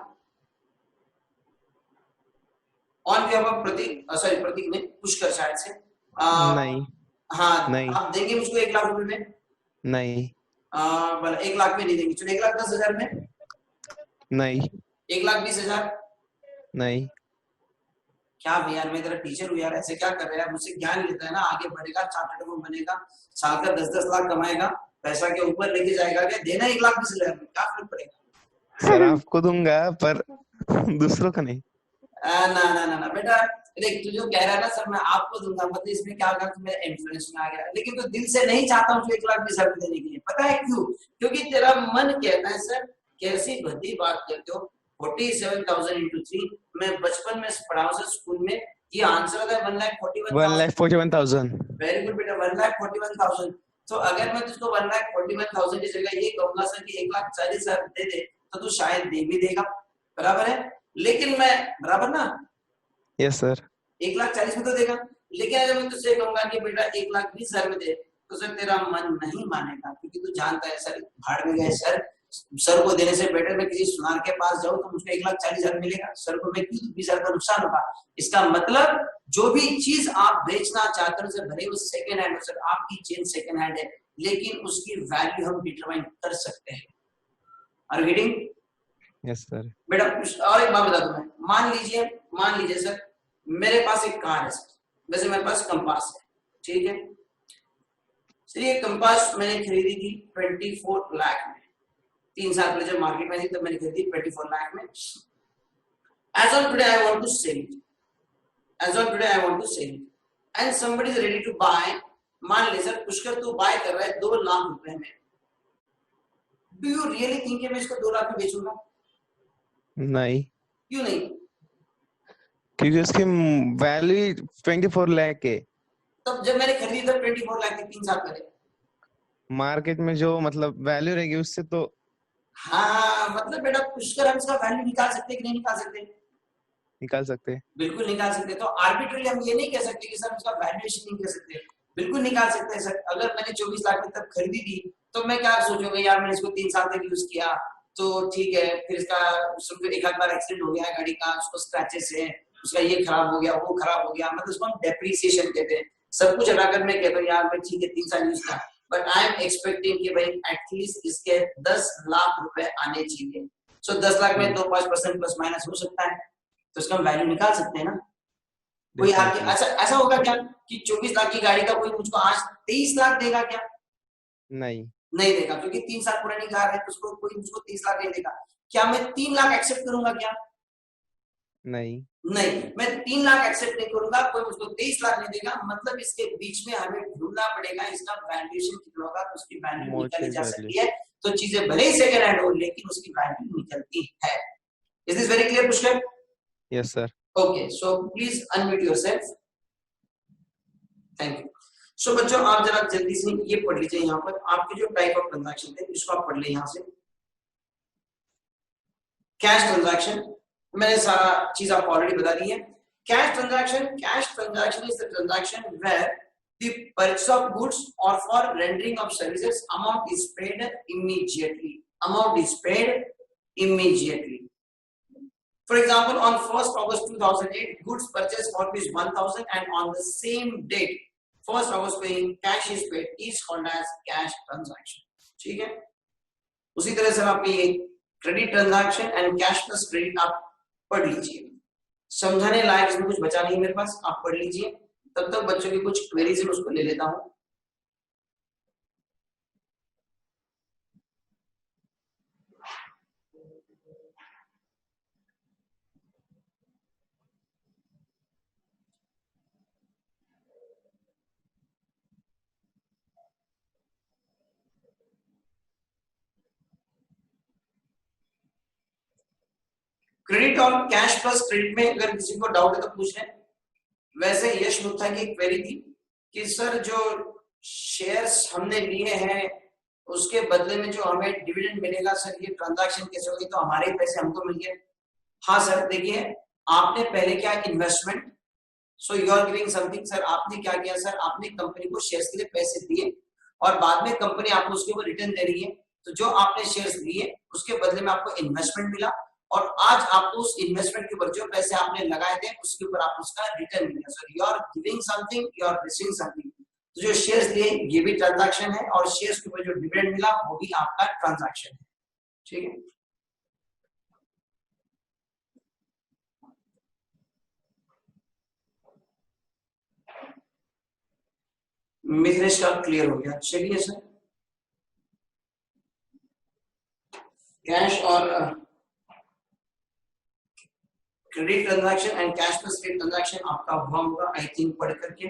ऑन क्या हुआ प्रतीक, सॉरी प्रतीक ने पुष्कर शायद से नहीं हाँ नहीं आप देंगे मुझको 1 लाख रुपए में? नहीं 1 लाख में नहीं देंगे, चलो 1,10,000 में? नहीं 1,20,000? नहीं क्या भैया, मैं तेरा टीचर हूँ यार, ऐसे क्या कर रहे हैं? मुझसे ज्ञान लेता है ना, आगे बढ़ेगा, चार्टर्ड अकाउंट बनेगा, साल का 10-10 लाख कमाएगा, पैसा के ऊपर लेके जाएगा। क्या देना 1,20,000 में, क्या फर्क पड़ेगा? सर आपको दूंगा पर दूसरों का नहीं। ना ना ना ना बेटा, देख तू जो कह रहा है ना सर मैं आपको दूंगा, मतलब इसमें क्या होगा कि मेरा इन्फ्लुएंस में आ गया, लेकिन तो दिल से नहीं चाहता हूँ 1,20,000 देने के लिए। पता है क्यों? क्योंकि तेरा मन कहता है सर कैसी भद्दी बात करते हो, 47,000 into 3। मैं बचपन में पढ़ा हूँ सर स्कूल में, ये आंसर होता है 1,41,000। वेरी गुड बेटा, 1,41,000। तो अगर मैं तुझको 1,41,000 की जगह ये कहूंगा सर कि 1,40,000 दे दे, तो तू शायद दे भी देगा, बराबर है। लेकिन मैं, बराबर ना? Yes sir. 1,40,000 में तो देगा। लेकिन अगर मैं तुझसे कहूंगा कि बेटा 1,20,000 में दे, तो सर तेरा मन नहीं मानेगा, क्योंकि तू जानता है सर भाड़ में गए सर को देने से बेटर मैं किसी सुनार के पास जाऊं तो मुझको 1,40,000 मिलेगा, सर को मैं क्यों 20,000 का नुकसान होगा। इसका मतलब जो भी चीज आप बेचना चाहते हो भले वो सेकेंड हैंड हो सर, आपकी चेन सेकेंड हैंड है, लेकिन उसकी वैल्यू हम डिटरमाइन कर सकते हैं। Are you getting? Yes sir. बेटा और एक बात बता दूं मैं, मान लीजिए सर मेरे पास एक कार है सर, वैसे मेरे पास कंपास है, ठीक है सर। ये कंपास मैंने खरीदी थी 24 लाख में, 3 साल पहले जब मार्केट में थी तब मैंने खरीदी 24 लाख में। As on today I want to sell it. As on today I want to sell it. And somebody is ready to buy. मान ले सर पुष्कर तू बाय कर रहा है 2 लाख रुपए में। Do you really think कि मैं इसको 2 लाख में बेचूंगा? नहीं। क्यों नहीं? क्योंकि उसकी वैल्यू 24 लाख है। तब जब मैंने खरीदी तब 24 लाख थी 3 साल पहले। मार्केट में जो मतलब वैल्यू रहेगी उससे तो हाँ मतलब बेटा पुष्कर हम इसका वैल्यू निकाल सकते कि नहीं निकाल सकते? निकाल सकते हैं। बिल्कुल निकाल सकते। तो आर्बिट्रली हम ये नहीं कह सकते कि सर इसका वैल्यूएशन नहीं कह सकते, बिल्कुल निकाल सकते हैं सर। अगर मैंने 24 लाख में तब खरीदी थी तो मैं क्या सोचूंगा यार मैंने इसको 3 साल तक यूज किया तो ठीक है, फिर इसका एक आध बार एक्सीडेंट हो गया गाड़ी का, उसको स्क्रैचेस है, उसका ये खराब हो गया वो खराब हो गया, मतलब उसको हम डेप्रिसिएशन कहते हैं। सब कुछ हटाकर मैं कहता हूँ यार मैं ठीक है 3 साल यूज किया, बट आई एम एक्सपेक्टिंग कि भाई एटलीस्ट इसके 10 लाख रुपए आने चाहिए। सो 10 लाख में 2-5% प्लस माइनस हो सकता है, तो इसका हम वैल्यू निकाल सकते हैं ना। कोई आके ऐसा होगा क्या कि 24 लाख की गाड़ी का कोई मुझको आज 23 लाख देगा क्या? नहीं देगा, क्योंकि 3 साल पुरानी कार है तो उसको कोई मुझको 30 लाख नहीं देगा। क्या मैं 3 लाख एक्सेप्ट करूंगा क्या? नहीं, मैं 3 लाख एक्सेप्ट नहीं करूंगा, कोई मुझको 23 लाख नहीं देगा। मतलब इसके बीच में हमें ढूंढना पड़ेगा इसका वैल्यूएशन कितना होगा, तो उसकी वैल्यू निकाली जा सकती है। तो चीजें भले ही सेकंड हैंड हो लेकिन उसकी वैल्यू निकलती है। Is this very clear Pushkar? Yes sir. Okay, so please unmute yourself. Thank you. So बच्चों आप जरा जल्दी से ये पढ़ लीजिए, यहाँ पर आपके जो टाइप ऑफ ट्रांजैक्शन थे इसको आप पढ़ ले। यहाँ से कैश ट्रांजैक्शन मैंने सारा चीज आपको ऑलरेडी बता दी है। Cash transaction is the transaction where the purchase of goods और for rendering of services amount is paid immediately. For example, on 1st August 2008, goods purchased for rupees 1,000 and on the same date, 1st August paying cash is paid is called as cash transaction. ठीक है? उसी तरह से आपके ये credit transaction and cash plus credit आप पढ़ लीजिए। समझाने लायक इसमें कुछ बचा नहीं मेरे पास, आप पढ़ लीजिए। तब तक बच्चों की कुछ क्वेरीज है उसको ले लेता हूँ। क्रेडिट और कैश प्लस क्रेडिट में अगर किसी को डाउट है तो पूछ लें। वैसे यश गुप्ता की एक क्वेरी थी कि सर जो शेयर्स हमने लिए हैं उसके बदले में जो हमें डिविडेंड मिलेगा सर, ये ट्रांजैक्शन कैसे होगी, तो हमारे पैसे हमको मिल गए। हाँ सर, देखिए आपने पहले क्या investment, so you are giving something. Sir आपने क्या किया सर, आपने कंपनी को शेयर्स के लिए पैसे दिए और बाद में कंपनी आपको उसके ऊपर रिटर्न दे रही है, तो जो आपने शेयर्स लिए उसके बदले में आपको इन्वेस्टमेंट मिला और आज आपको उस इन्वेस्टमेंट के ऊपर जो पैसे आपने लगाए थे उसके ऊपर आपको उसका रिटर्न मिला। So you are giving something, you are receiving something. तो जो शेयर्स लिए ये भी ट्रांजैक्शन है और शेयर्स के ऊपर जो डिविडेंड मिला वो भी आपका ट्रांजैक्शन है। ठीक है, मिथलेश का क्लियर हो गया। चलिए सर, कैश और credit transaction and cash plus credit transaction आपका हुआ होगा आई थिंक पढ़ करके।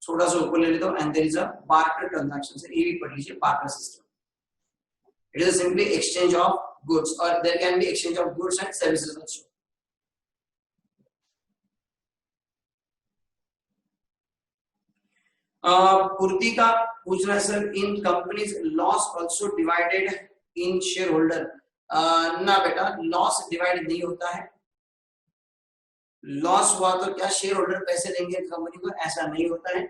थोड़ा सा ऊपर ले लेता हूं। And there is a barter transaction, sir ये भी पढ़ लीजिए, barter system. It is simply exchange of goods और there can be exchange of goods and services also. Purti का पूछ रहा है sir, in companies loss also divided in shareholder. ना बेटा, लॉस डिवाइड नहीं होता है। लॉस हुआ तो क्या शेयर होल्डर पैसे देंगे कंपनी को, ऐसा नहीं होता है।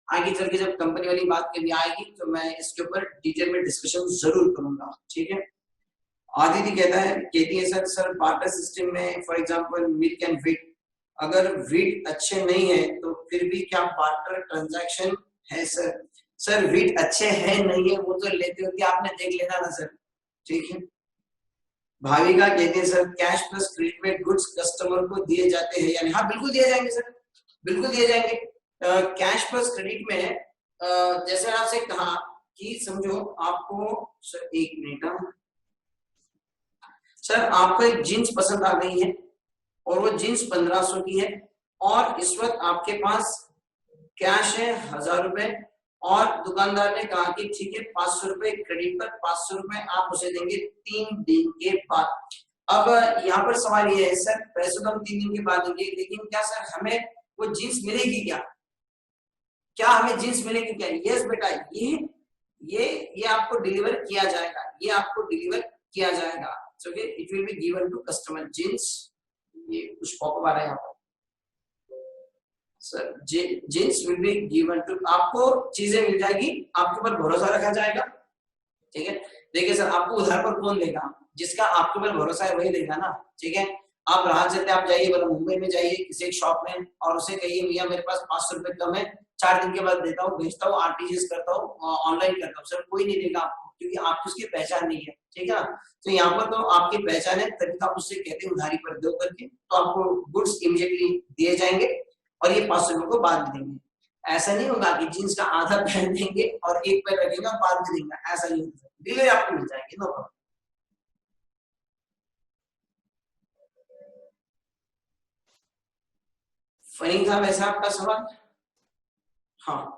आगे चल के जब कंपनी वाली बात कभी आएगी तो मैं इसके ऊपर डिटेल में डिस्कशन जरूर करूंगा। ठीक है, आदित्य कहती है सर बार्टर सिस्टम में for example milk and wheat, अगर व्हीट अच्छे नहीं है तो फिर भी क्या बार्टर ट्रांजैक्शन है सर? सर व्हीट अच्छे है नहीं है वो तो लेते होते आपने देख लेना ना सर। ठीक है, भाविका कहते हैं सर कैश प्लस क्रेडिट में गुड्स कस्टमर को दिए जाते हैं यानी, हाँ बिल्कुल दिए जाएंगे सर, बिल्कुल दिए जाएंगे। कैश प्लस क्रेडिट में जैसे आपसे कहा कि समझो आपको सर, एक मिनट सर, आपको एक जीन्स पसंद आ गई है और वो जीन्स 1500 की है और इस वक्त आपके पास कैश है 1000 रुपए और दुकानदार ने कहा कि ठीक है 500 रुपए क्रेडिट पर, 500 रुपए आप उसे देंगे 3 दिन के बाद। अब यहाँ पर सवाल ये है सर, पैसे तो हम 3 दिन के बाद देंगे, लेकिन क्या सर हमें वो जीन्स मिलेगी क्या? क्या हमें जीन्स मिलेगी क्या? यस बेटा, ये आपको डिलीवर किया जाएगा, ये आपको डिलीवर किया जाएगा। Okay, it will be given to customer jeans. ये कुछ पॉपअप आ रहा है यहाँ पर sir, jeans will be given to, आपको चीजें मिल जाएगी, आपके ऊपर भरोसा रखा जाएगा। ठीक है, देखिए सर आपको उधार पर कौन देगा? जिसका आपके ऊपर भरोसा है वही देगा ना। ठीक है, आप राह चलते आप जाइए बोला मुंबई में जाइए किसी एक शॉप में और उसे कहिए भैया मेरे पास 500 रुपए कम है, 4 दिन के बाद देता हूँ, भेजता हूँ, आरटीजीएस करता हूँ, ऑनलाइन करता हूँ, सर कोई नहीं देगा आपको क्योंकि आपकी उसकी पहचान नहीं है। ठीक है, तो यहाँ पर तो आपकी पहचान है तभी तो आप उससे कहते हैं उधारी पर दो करके, तो आपको गुड्स इमीडिएटली दिए जाएंगे और ये 500 रुपए को बाद में देंगे। ऐसा नहीं होगा कि जींस का आधा पहन देंगे और एक पैर रखेंगे और बाद में देंगे, ऐसा नहीं होगा, डिलीवरी आपको मिल जाएगी, नो प्रॉब्लम। फनी था वैसा आपका सवाल? हाँ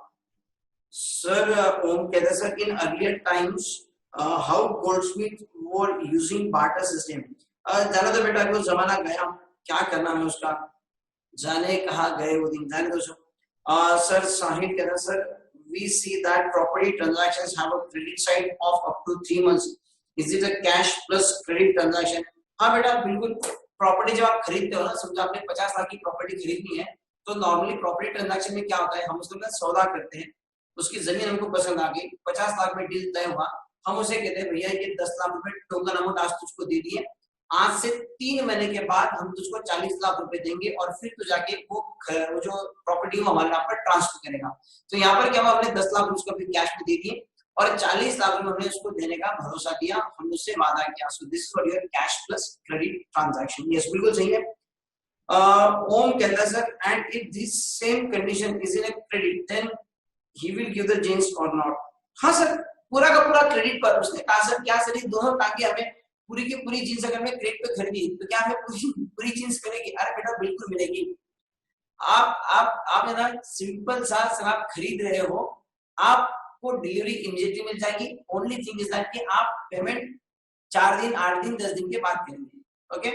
सर, ओम कहता sir in earlier times how Goldsmith were using barter system. जाना तो बेटा वो जमाना गया, क्या करना है उसका, जाने कहा गए वो दिन, जाने दो सर। साहिद कहता sir we see that property transactions have a credit side of up to 3 months. Is it a cash plus credit transaction? हाँ बेटा बिल्कुल, प्रॉपर्टी जब आप खरीदते हो ना, समझो आपने 50 लाख की प्रॉपर्टी खरीदनी है तो नॉर्मली प्रॉपर्टी ट्रांजैक्शन में क्या होता है, हम उसके सौदा करते हैं, उसकी जमीन हमको पसंद आ गई, 50 लाख में डील तय हुआ, हम उसे कहते हैं भैया ये 10 लाख रुपए टोकन अमाउंट आज तुझको दे दिए, आज से 3 महीने के बाद हम तुझको 40 लाख रुपए देंगे और फिर तू जाके वो जो प्रॉपर्टी वो हमारे नाम पर ट्रांसफर करेगा। तो यहाँ पर क्या हुआ, हमने 10 लाख उसको फिर कैश में दे दिए और 40 लाख रुपए हमने उसको देने का भरोसा दिया, हमने उससे वादा किया। So this is what your cash plus credit transaction. Yes बिल्कुल सही है। ओम कहता है sir and if this same condition is in a credit then he will give the jeans और नॉट। हाँ सर, पूरा का पूरा क्रेडिट पर। उसने कहा सर क्या सर ये दोनों टांगे हमें पूरी की पूरी जींस अगर मैं क्रेडिट पे खरीदी तो क्या हमें पूरी जींस मिलेगी? अरे बेटा बिल्कुल मिलेगी। आप है ना सिंपल सा आप खरीद रहे हो, आपको डिलीवरी इमीडिएटली मिल जाएगी। ओनली थिंग इज दैट कि आप पेमेंट 4 दिन 8 दिन 10 दिन के बाद करेंगे, ओके,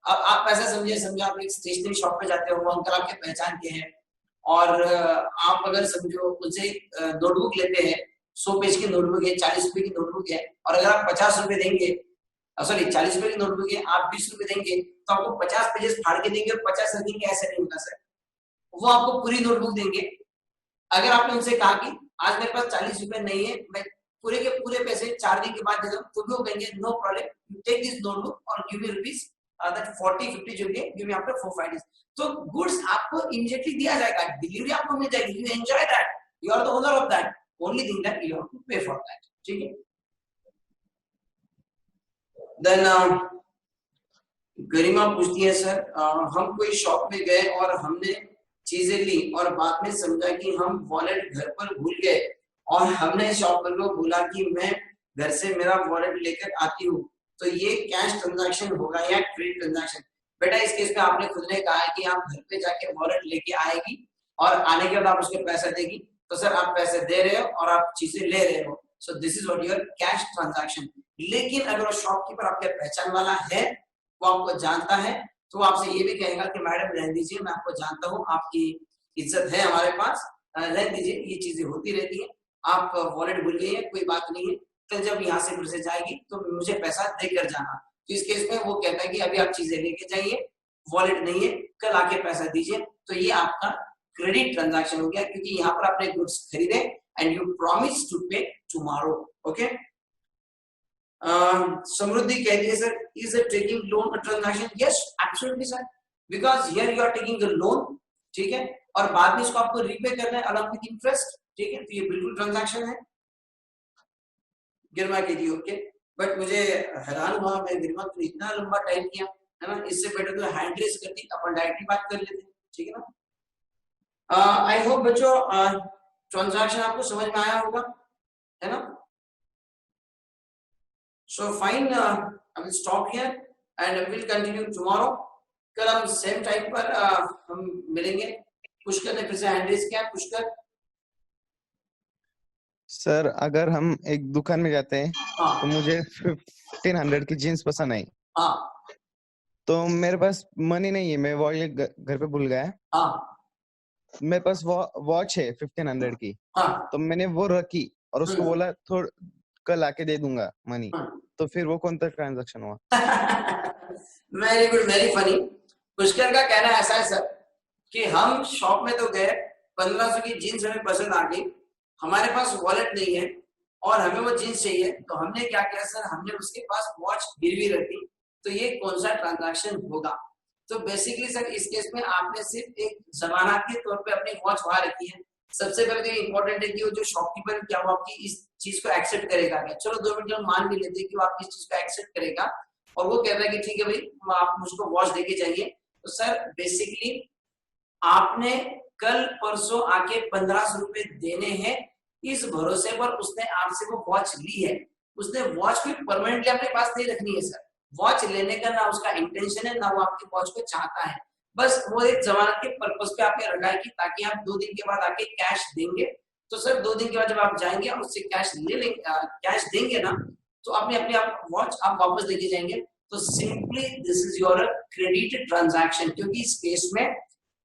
अब आप ऐसा समझे आप एक स्टेशनरी शॉप पे जाते हो, वो अंकल आपके पहचान के हैं और आप अगर समझो उनसे नोटबुक लेते हैं, 100 पेज की नोटबुक है, 40 रुपए की नोटबुक है, और अगर आप 50 रुपए देंगे, सॉरी 40 रुपए की नोटबुक है, आप 20 रुपए देंगे तो आपको 50 पेजेस फाड़ के देंगे और 50 रखेंगे, ऐसा नहीं होता सर, वो आपको पूरी नोटबुक देंगे। अगर आपने उनसे कहा कि आज मेरे पास 40 रुपए नहीं है, मैं पूरे के पूरे पैसे 4 दिन के बाद दे दूं, तो भी वो कहेंगे no problem, you take this notebook और गिव मी रुपीस दैट 40-50 जो है गिव मी आफ्टर 4-5 डेज। तो गुड्स आपको इमीडिएटली दिया जाएगा, डिलीवरी आपको मिल जाएगी, you enjoy that, you are the owner of that, only thing that you have to pay for that, ठीक है। देन गरिमा पूछती है सर, हम कोई शॉप में गए और हमने चीजें ली और बाद में समझा कि हम वॉलेट घर पर भूल गए और हमने शॉपर को बोला कि मैं घर से मेरा वॉलेट लेकर आती हूँ, तो ये कैश ट्रांजैक्शन होगा या क्रेडिट ट्रांजैक्शन? बेटा इस केस में आपने खुद ने कहा है कि आप घर पे जाके वॉलेट लेके आएगी और आने के बाद आप उसके पैसा देगी, तो सर आप पैसे दे रहे हो और आप चीजें ले रहे हो, सो this is what your cash transaction. लेकिन अगर वो शॉपकीपर आपके पहचान वाला है, वो आपको जानता है, तो आपसे ये भी कहेगा कि मैडम रहने दीजिए, मैं आपको जानता हूँ, आपकी इज्जत है हमारे पास, रहने दीजिए, ये चीजें होती रहती है, आप वॉलेट भूल गई है, कोई बात नहीं है, कल जब यहाँ से फिर से जाएगी तो मुझे पैसा देकर जाना। तो इस केस में वो कहता है कि अभी आप चीजें लेके जाइए, वॉलेट नहीं है, कल आके पैसा दीजिए, तो ये आपका क्रेडिट ट्रांजैक्शन हो गया, क्योंकि यहाँ पर आपने गुड्स खरीदे and you promise to pay tomorrow. Okay, Samriddhi कहती है sir, is taking loan a transaction? Yes absolutely sir, because here you are taking a loan, ठीक है, और बाद में इसको आपको रीपे करना है अलॉन्ग विद इंटरेस्ट, ठीक है, तो ये बिल्कुल ट्रांजैक्शन है। गिरमा कहती है ओके, बट मुझे हैरान हुआ, मैं गिरमा को इतना लंबा टाइम किया है ना, इससे बेटर तो हैंड रेस करती, अपन डायरेक्टली बात कर लेते, ठीक है ना। आई होप बच्चों ट्रांजैक्शन आपको समझ में आया होगा, है ना। So fine, I will stop here and we will continue tomorrow. कल हम सेम टाइम पर हम मिलेंगे। पुष्कर ने फिर से हैंड रेज किया, पुष्कर। सर अगर हम एक दुकान में जाते हैं हाँ तो मुझे 1500 की जीन्स पसंद आई, हाँ तो मेरे पास मनी नहीं है, मैं वॉलेट घर पे भूल गया, हाँ मेरे पास वॉच है 1500 की, हाँ तो मैंने वो रखी और उसको बोला थोड़ा कल आके दे दूंगा मनी, तो फिर वो कौन सा ट्रांजैक्शन हुआ? Very good, very funny. Pushkar का कहना ऐसा है सर कि हम शॉप में तो गए, 1500 की जीन्स हमें पसंद आ गई, हमारे पास वॉलेट नहीं है और हमें वो जीन्स चाहिए, तो हमने क्या किया सर, हमने उसके पास वॉच गिरवी रखी, तो ये कौन सा ट्रांजैक्शन होगा? तो बेसिकली सर इस केस में आपने सिर्फ एक जमानत के तौर पे अपनी वॉच वहां रखी है। सबसे पहले तो इंपॉर्टेंट है कि वो जो शॉपकीपर क्या वो आपकी इस चीज को एक्सेप्ट करेगा क्या? चलो 2 मिनट मान भी लेते हैं कि वो आपकी इस चीज को एक्सेप्ट करेगा और वो कह रहा है कि ठीक है भाई आप मुझको वॉच देके जाइए, तो सर बेसिकली आपने कल परसों आके 1500 रुपए देने हैं, इस भरोसे पर उसने आपसे वो वॉच ली है। उसने वॉच को परमानेंटली अपने पास नहीं रखनी है सर, वॉच लेने का ना उसका इंटेंशन है, ना वो आपकी वॉच को चाहता है, बस वो एक जमानत के पर्पस पे आपने रखा है कि ताकि आप 2 दिन के बाद आके कैश देंगे, तो सर 2 दिन के बाद जब आप जाएंगे और उससे कैश ले लेंगे, कैश देंगे ना, तो अपने अपने आप वॉच आप वापस लेके जाएंगे, तो simply this is your credit transaction, क्योंकि इस केस में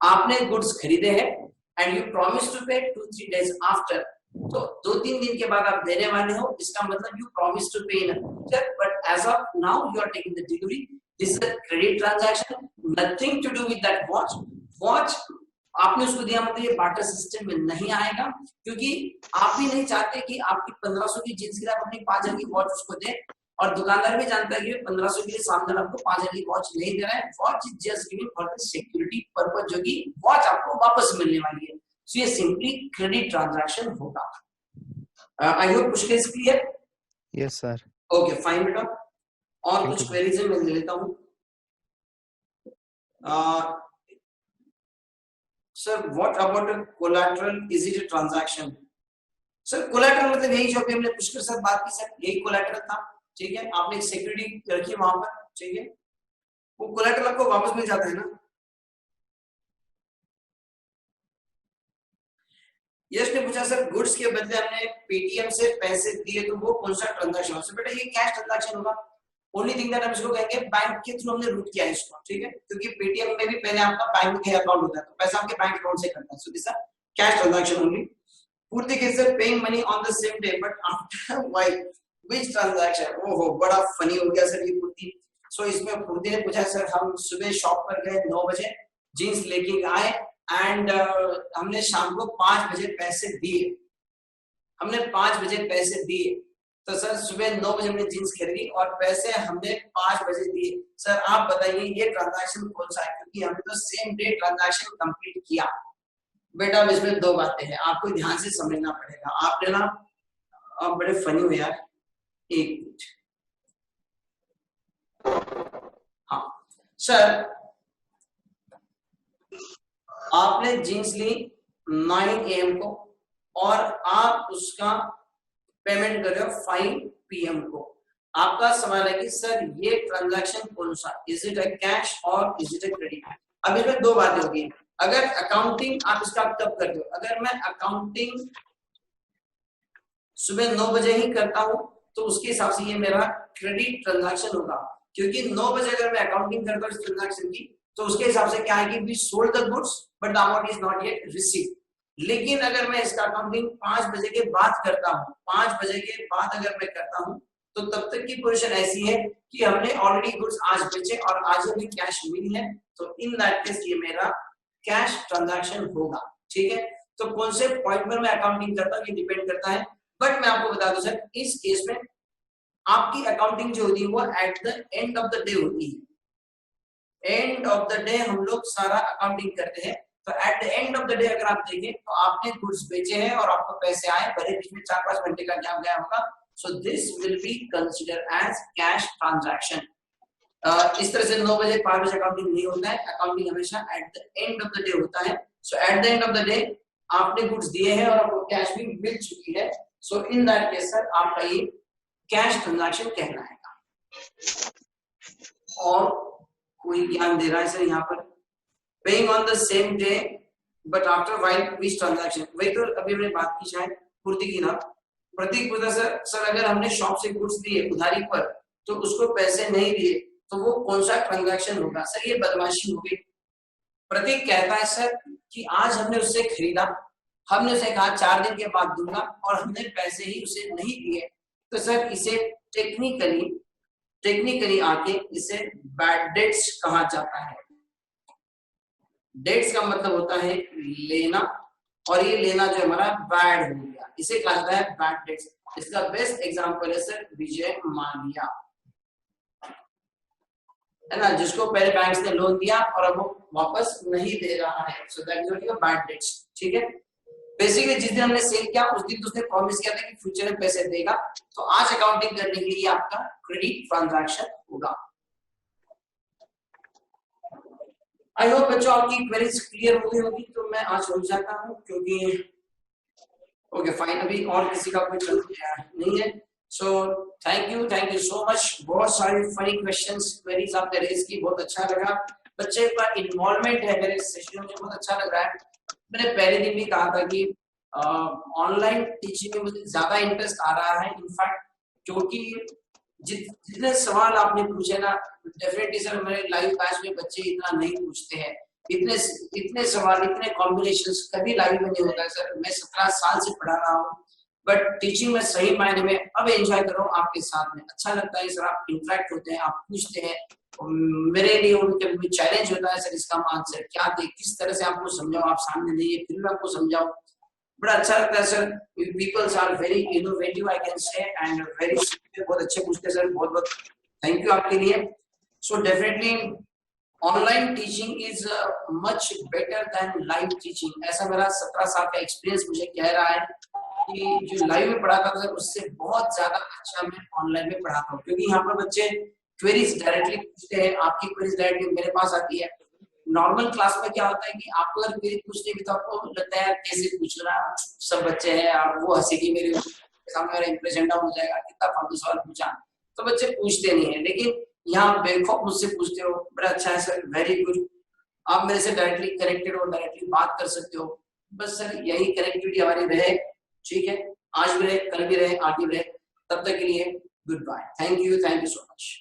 आपने गुड्स खरीदे हैं एंड यू प्रॉमिस टू पे 2-3 डेज आफ्टर, तो 2-3 दिन के बाद आप देने वाले हो, इसका मतलब you promise to pay in future, but as of now you are taking the delivery, this is a credit transaction, nothing to do with that watch. Watch आपने उसको दिया मतलब ये बार्टर सिस्टम में नहीं आएगा, क्योंकि आप भी नहीं चाहते कि आपकी 1500 की जींस की आप अपनी 5000 की वॉच उसको दे, और दुकानदार भी जानता है कि 1500 के लिए सामने आपको 5000 की वॉच नहीं दे रहा है, watch is just giving for the security purpose, जो कि वॉच आपको वापस मिलने वाली है, सो ये सिंपली क्रेडिट ट्रांजैक्शन होगा। I hope Pushkar is clear? Yes sir. Okay fine बेटा, और कुछ क्वेरीज है मैं ले लेता हूँ। Sir what about collateral, is it a transaction? Sir collateral मतलब यही जो अभी हमने पुष्कर सर बात की सर, यही कोलैटरल था, ठीक है, आपने एक सिक्योरिटी रखी वहां पर, ठीक है, वो कोलैटरल आपको वापस मिल जाता है ना। यश ने पूछा सर गुड्स के बदले हमने पेटीएम से पैसे दिए, तो वो कौन सा ट्रांजैक्शन होगा? बेटा ये कैश ट्रांजैक्शन होगा, ओनली थिंग दैट हम इसको कहेंगे बैंक के थ्रू हमने रूट किया है इसको, ठीक है, क्योंकि पेटीएम में भी पहले आपका बैंक के अकाउंट होता है, तो पैसा आपके बैंक अकाउंट से करता है, so this cash transaction only. पूर्ति के sir paying money on the same day but after why which transaction. ओहो बड़ा फनी हो गया सर ये पूर्ति. सो इसमें पूर्ति ने पूछा सर हम सुबह शॉप पर गए 9 बजे, जीन्स लेके आए एंड हमने शाम को 5 बजे पैसे दिए, हमने 5 बजे पैसे दिए, तो सर सुबह 9 बजे हमने जीन्स खरीदी और पैसे हमने 5 बजे दिए. सर आप बताइए ये ट्रांजैक्शन कौन सा है, क्योंकि हमने तो सेम डे ट्रांजैक्शन कंप्लीट किया. बेटा अब इसमें 2 बातें हैं, आपको ध्यान से समझना पड़ेगा. आपने ना आप बड़े फनी हो यार. एक मिनट. हाँ सर आपने जीन्स ली 9 AM को और आप उसका पेमेंट कर रहे हो 5 PM को. आपका सवाल है कि सर ये ट्रांजैक्शन कौन सा, इज इट अ कैश और इज इट अ क्रेडिट. अब इसमें 2 बातें होगी. अगर अकाउंटिंग आप इसका कब करते हो, अगर मैं अकाउंटिंग सुबह 9 बजे ही करता हूं तो उसके हिसाब से ये मेरा क्रेडिट ट्रांजैक्शन होगा, क्योंकि 9 बजे अगर मैं अकाउंटिंग करता हूं इस ट्रांजैक्शन की तो उसके हिसाब से क्या है कि we sold the goods but the amount is not yet received. लेकिन अगर मैं इसका अकाउंटिंग 5 बजे के बाद करता हूं, 5 बजे के बाद अगर मैं करता हूं तो तब तक की पोजीशन ऐसी है कि हमने ऑलरेडी गुड्स आज बेचे और आज हमें कैश मिली है, तो इन दैट केस ये मेरा कैश ट्रांजैक्शन होगा. ठीक है, तो कौन से पॉइंट पर मैं अकाउंटिंग करता हूं ये डिपेंड करता है. बट मैं आपको बता दूं सर इस केस में आपकी अकाउंटिंग जो होती है वो eight the end of the day होती है. एंड ऑफ द डे हम लोग सारा अकाउंटिंग करते हैं, तो eight the end of the day अगर आप देखें तो आपने गुड्स बेचे हैं और आपको पैसे आए, भले बीच में 4-5 घंटे का गैप गया होगा, so this will be consider as cash transaction. इस तरह से 9 बजे 5 बजे अकाउंटिंग नहीं होता है, अकाउंटिंग हमेशा at the end of the day होता है. So at the end of the day आपने गुड्स दिए हैं और आपको कैश भी मिल चुकी है, so in that case sir आपका ये कैश ट्रांजैक्शन कहलाएगा. और कोई ज्ञान दे रहा है सर यहाँ पर, paying on the same day but after while which transaction. वही तो अभी हमने बात की शायद पूर्ति की ना. प्रतीक पूछा सर अगर हमने शॉप से गुड्स दिए उधारी पर तो उसको पैसे नहीं दिए तो वो कौन सा ट्रांजैक्शन होगा. सर ये बदमाशी होगी. प्रतीक कहता है सर कि आज हमने उससे खरीदा, हमने उसे कहा 4 दिन के बाद दूंगा और हमने पैसे ही उसे नहीं दिए, तो सर इसे टेक्निकली आके इसे बैड डेट्स कहा जाता है. डेट्स का मतलब होता है लेना, और ये लेना जो हमारा बैड हो गया इसे कहा जाता है बैड डेट्स. इसका बेस्ट एग्जांपल है सर विजय माल्या, है ना, जिसको पहले बैंक ने लोन दिया और अब वो वापस नहीं दे रहा है, so that is bad debts. ठीक है, बेसिकली जिस दिन हमने सेल किया उस दिन तो उसने प्रॉमिस किया था कि फ्यूचर में पैसे देगा, तो आज अकाउंटिंग करने के लिए आपका क्रेडिट ट्रांजैक्शन होगा. आई होप बच्चों आपकी क्वेरीज क्लियर हो गई होगी, तो मैं आज रुक जाता हूँ क्योंकि ओके फाइन अभी और किसी का कोई नहीं है. So thank you so much. बहुत सारे फनी क्वेश्चंस क्वेरीज आपने रेज की, बहुत अच्छा लगा. बच्चे का इन्वॉल्वमेंट है मेरे सेशन में, बहुत अच्छा लग रहा है. मैंने पहले दिन भी कहा था कि ऑनलाइन टीचिंग में मुझे ज्यादा इंटरेस्ट आ रहा है. इनफैक्ट क्योंकि जितने सवाल आपने पूछे ना, डेफिनेटली सर मेरे लाइव बैच में बच्चे इतना नहीं पूछते हैं. इतने सवाल, इतने कॉम्बिनेशंस कभी लाइव में नहीं होता है सर. मैं 17 साल से पढ़ा रहा हूँ, बट टीचिंग में सही मायने में अब एंजॉय कर रहा हूँ आपके साथ में. अच्छा लगता है सर, आप इंटरेक्ट होते हैं, आप पूछते हैं. मेरे लिए कभी चैलेंज होता है सर इसका आंसर क्या दे, किस तरह से आपको समझाओ. आप सामने नहीं है फिर मैं आपको समझाऊं, बड़ा अच्छा लगता है sir. Peoples are very innovative I can say and very, बहुत अच्छे पूछते हैं सर. बहुत बहुत थैंक यू आपके लिए. So definitely online teaching is much better than live teaching. ऐसा मेरा 17 साल का एक्सपीरियंस मुझे कह रहा है कि जो लाइव में पढ़ाता था उससे बहुत ज्यादा अच्छा मैं ऑनलाइन में पढ़ाता हूँ, क्योंकि यहाँ पर बच्चे क्वेरीज डायरेक्टली पूछते हैं. आपकी क्वेरीज डायरेक्टली मेरे पास आती है. नॉर्मल क्लास में क्या होता है कि आपको अगर क्वेरी पूछने भी तो आपको लगता है कैसे पूछ रहा, सब बच्चे हैं और वो हंसेगी मेरे सामने, मेरा इंप्रेशन डाउन हो जाएगा, कितना फालतू सवाल पूछा, तो बच्चे पूछते नहीं है. लेकिन यहाँ बेखौफ मुझसे पूछते हो, बड़ा अच्छा है सर, वेरी गुड. आप मेरे से डायरेक्टली कनेक्टेड हो, डायरेक्टली बात कर सकते हो. बस सर यही कनेक्टिविटी हमारी रहे. ठीक है, आज भी रहे, कल भी रहे, आगे भी रहे. तब तक के लिए goodbye. Thank you so much.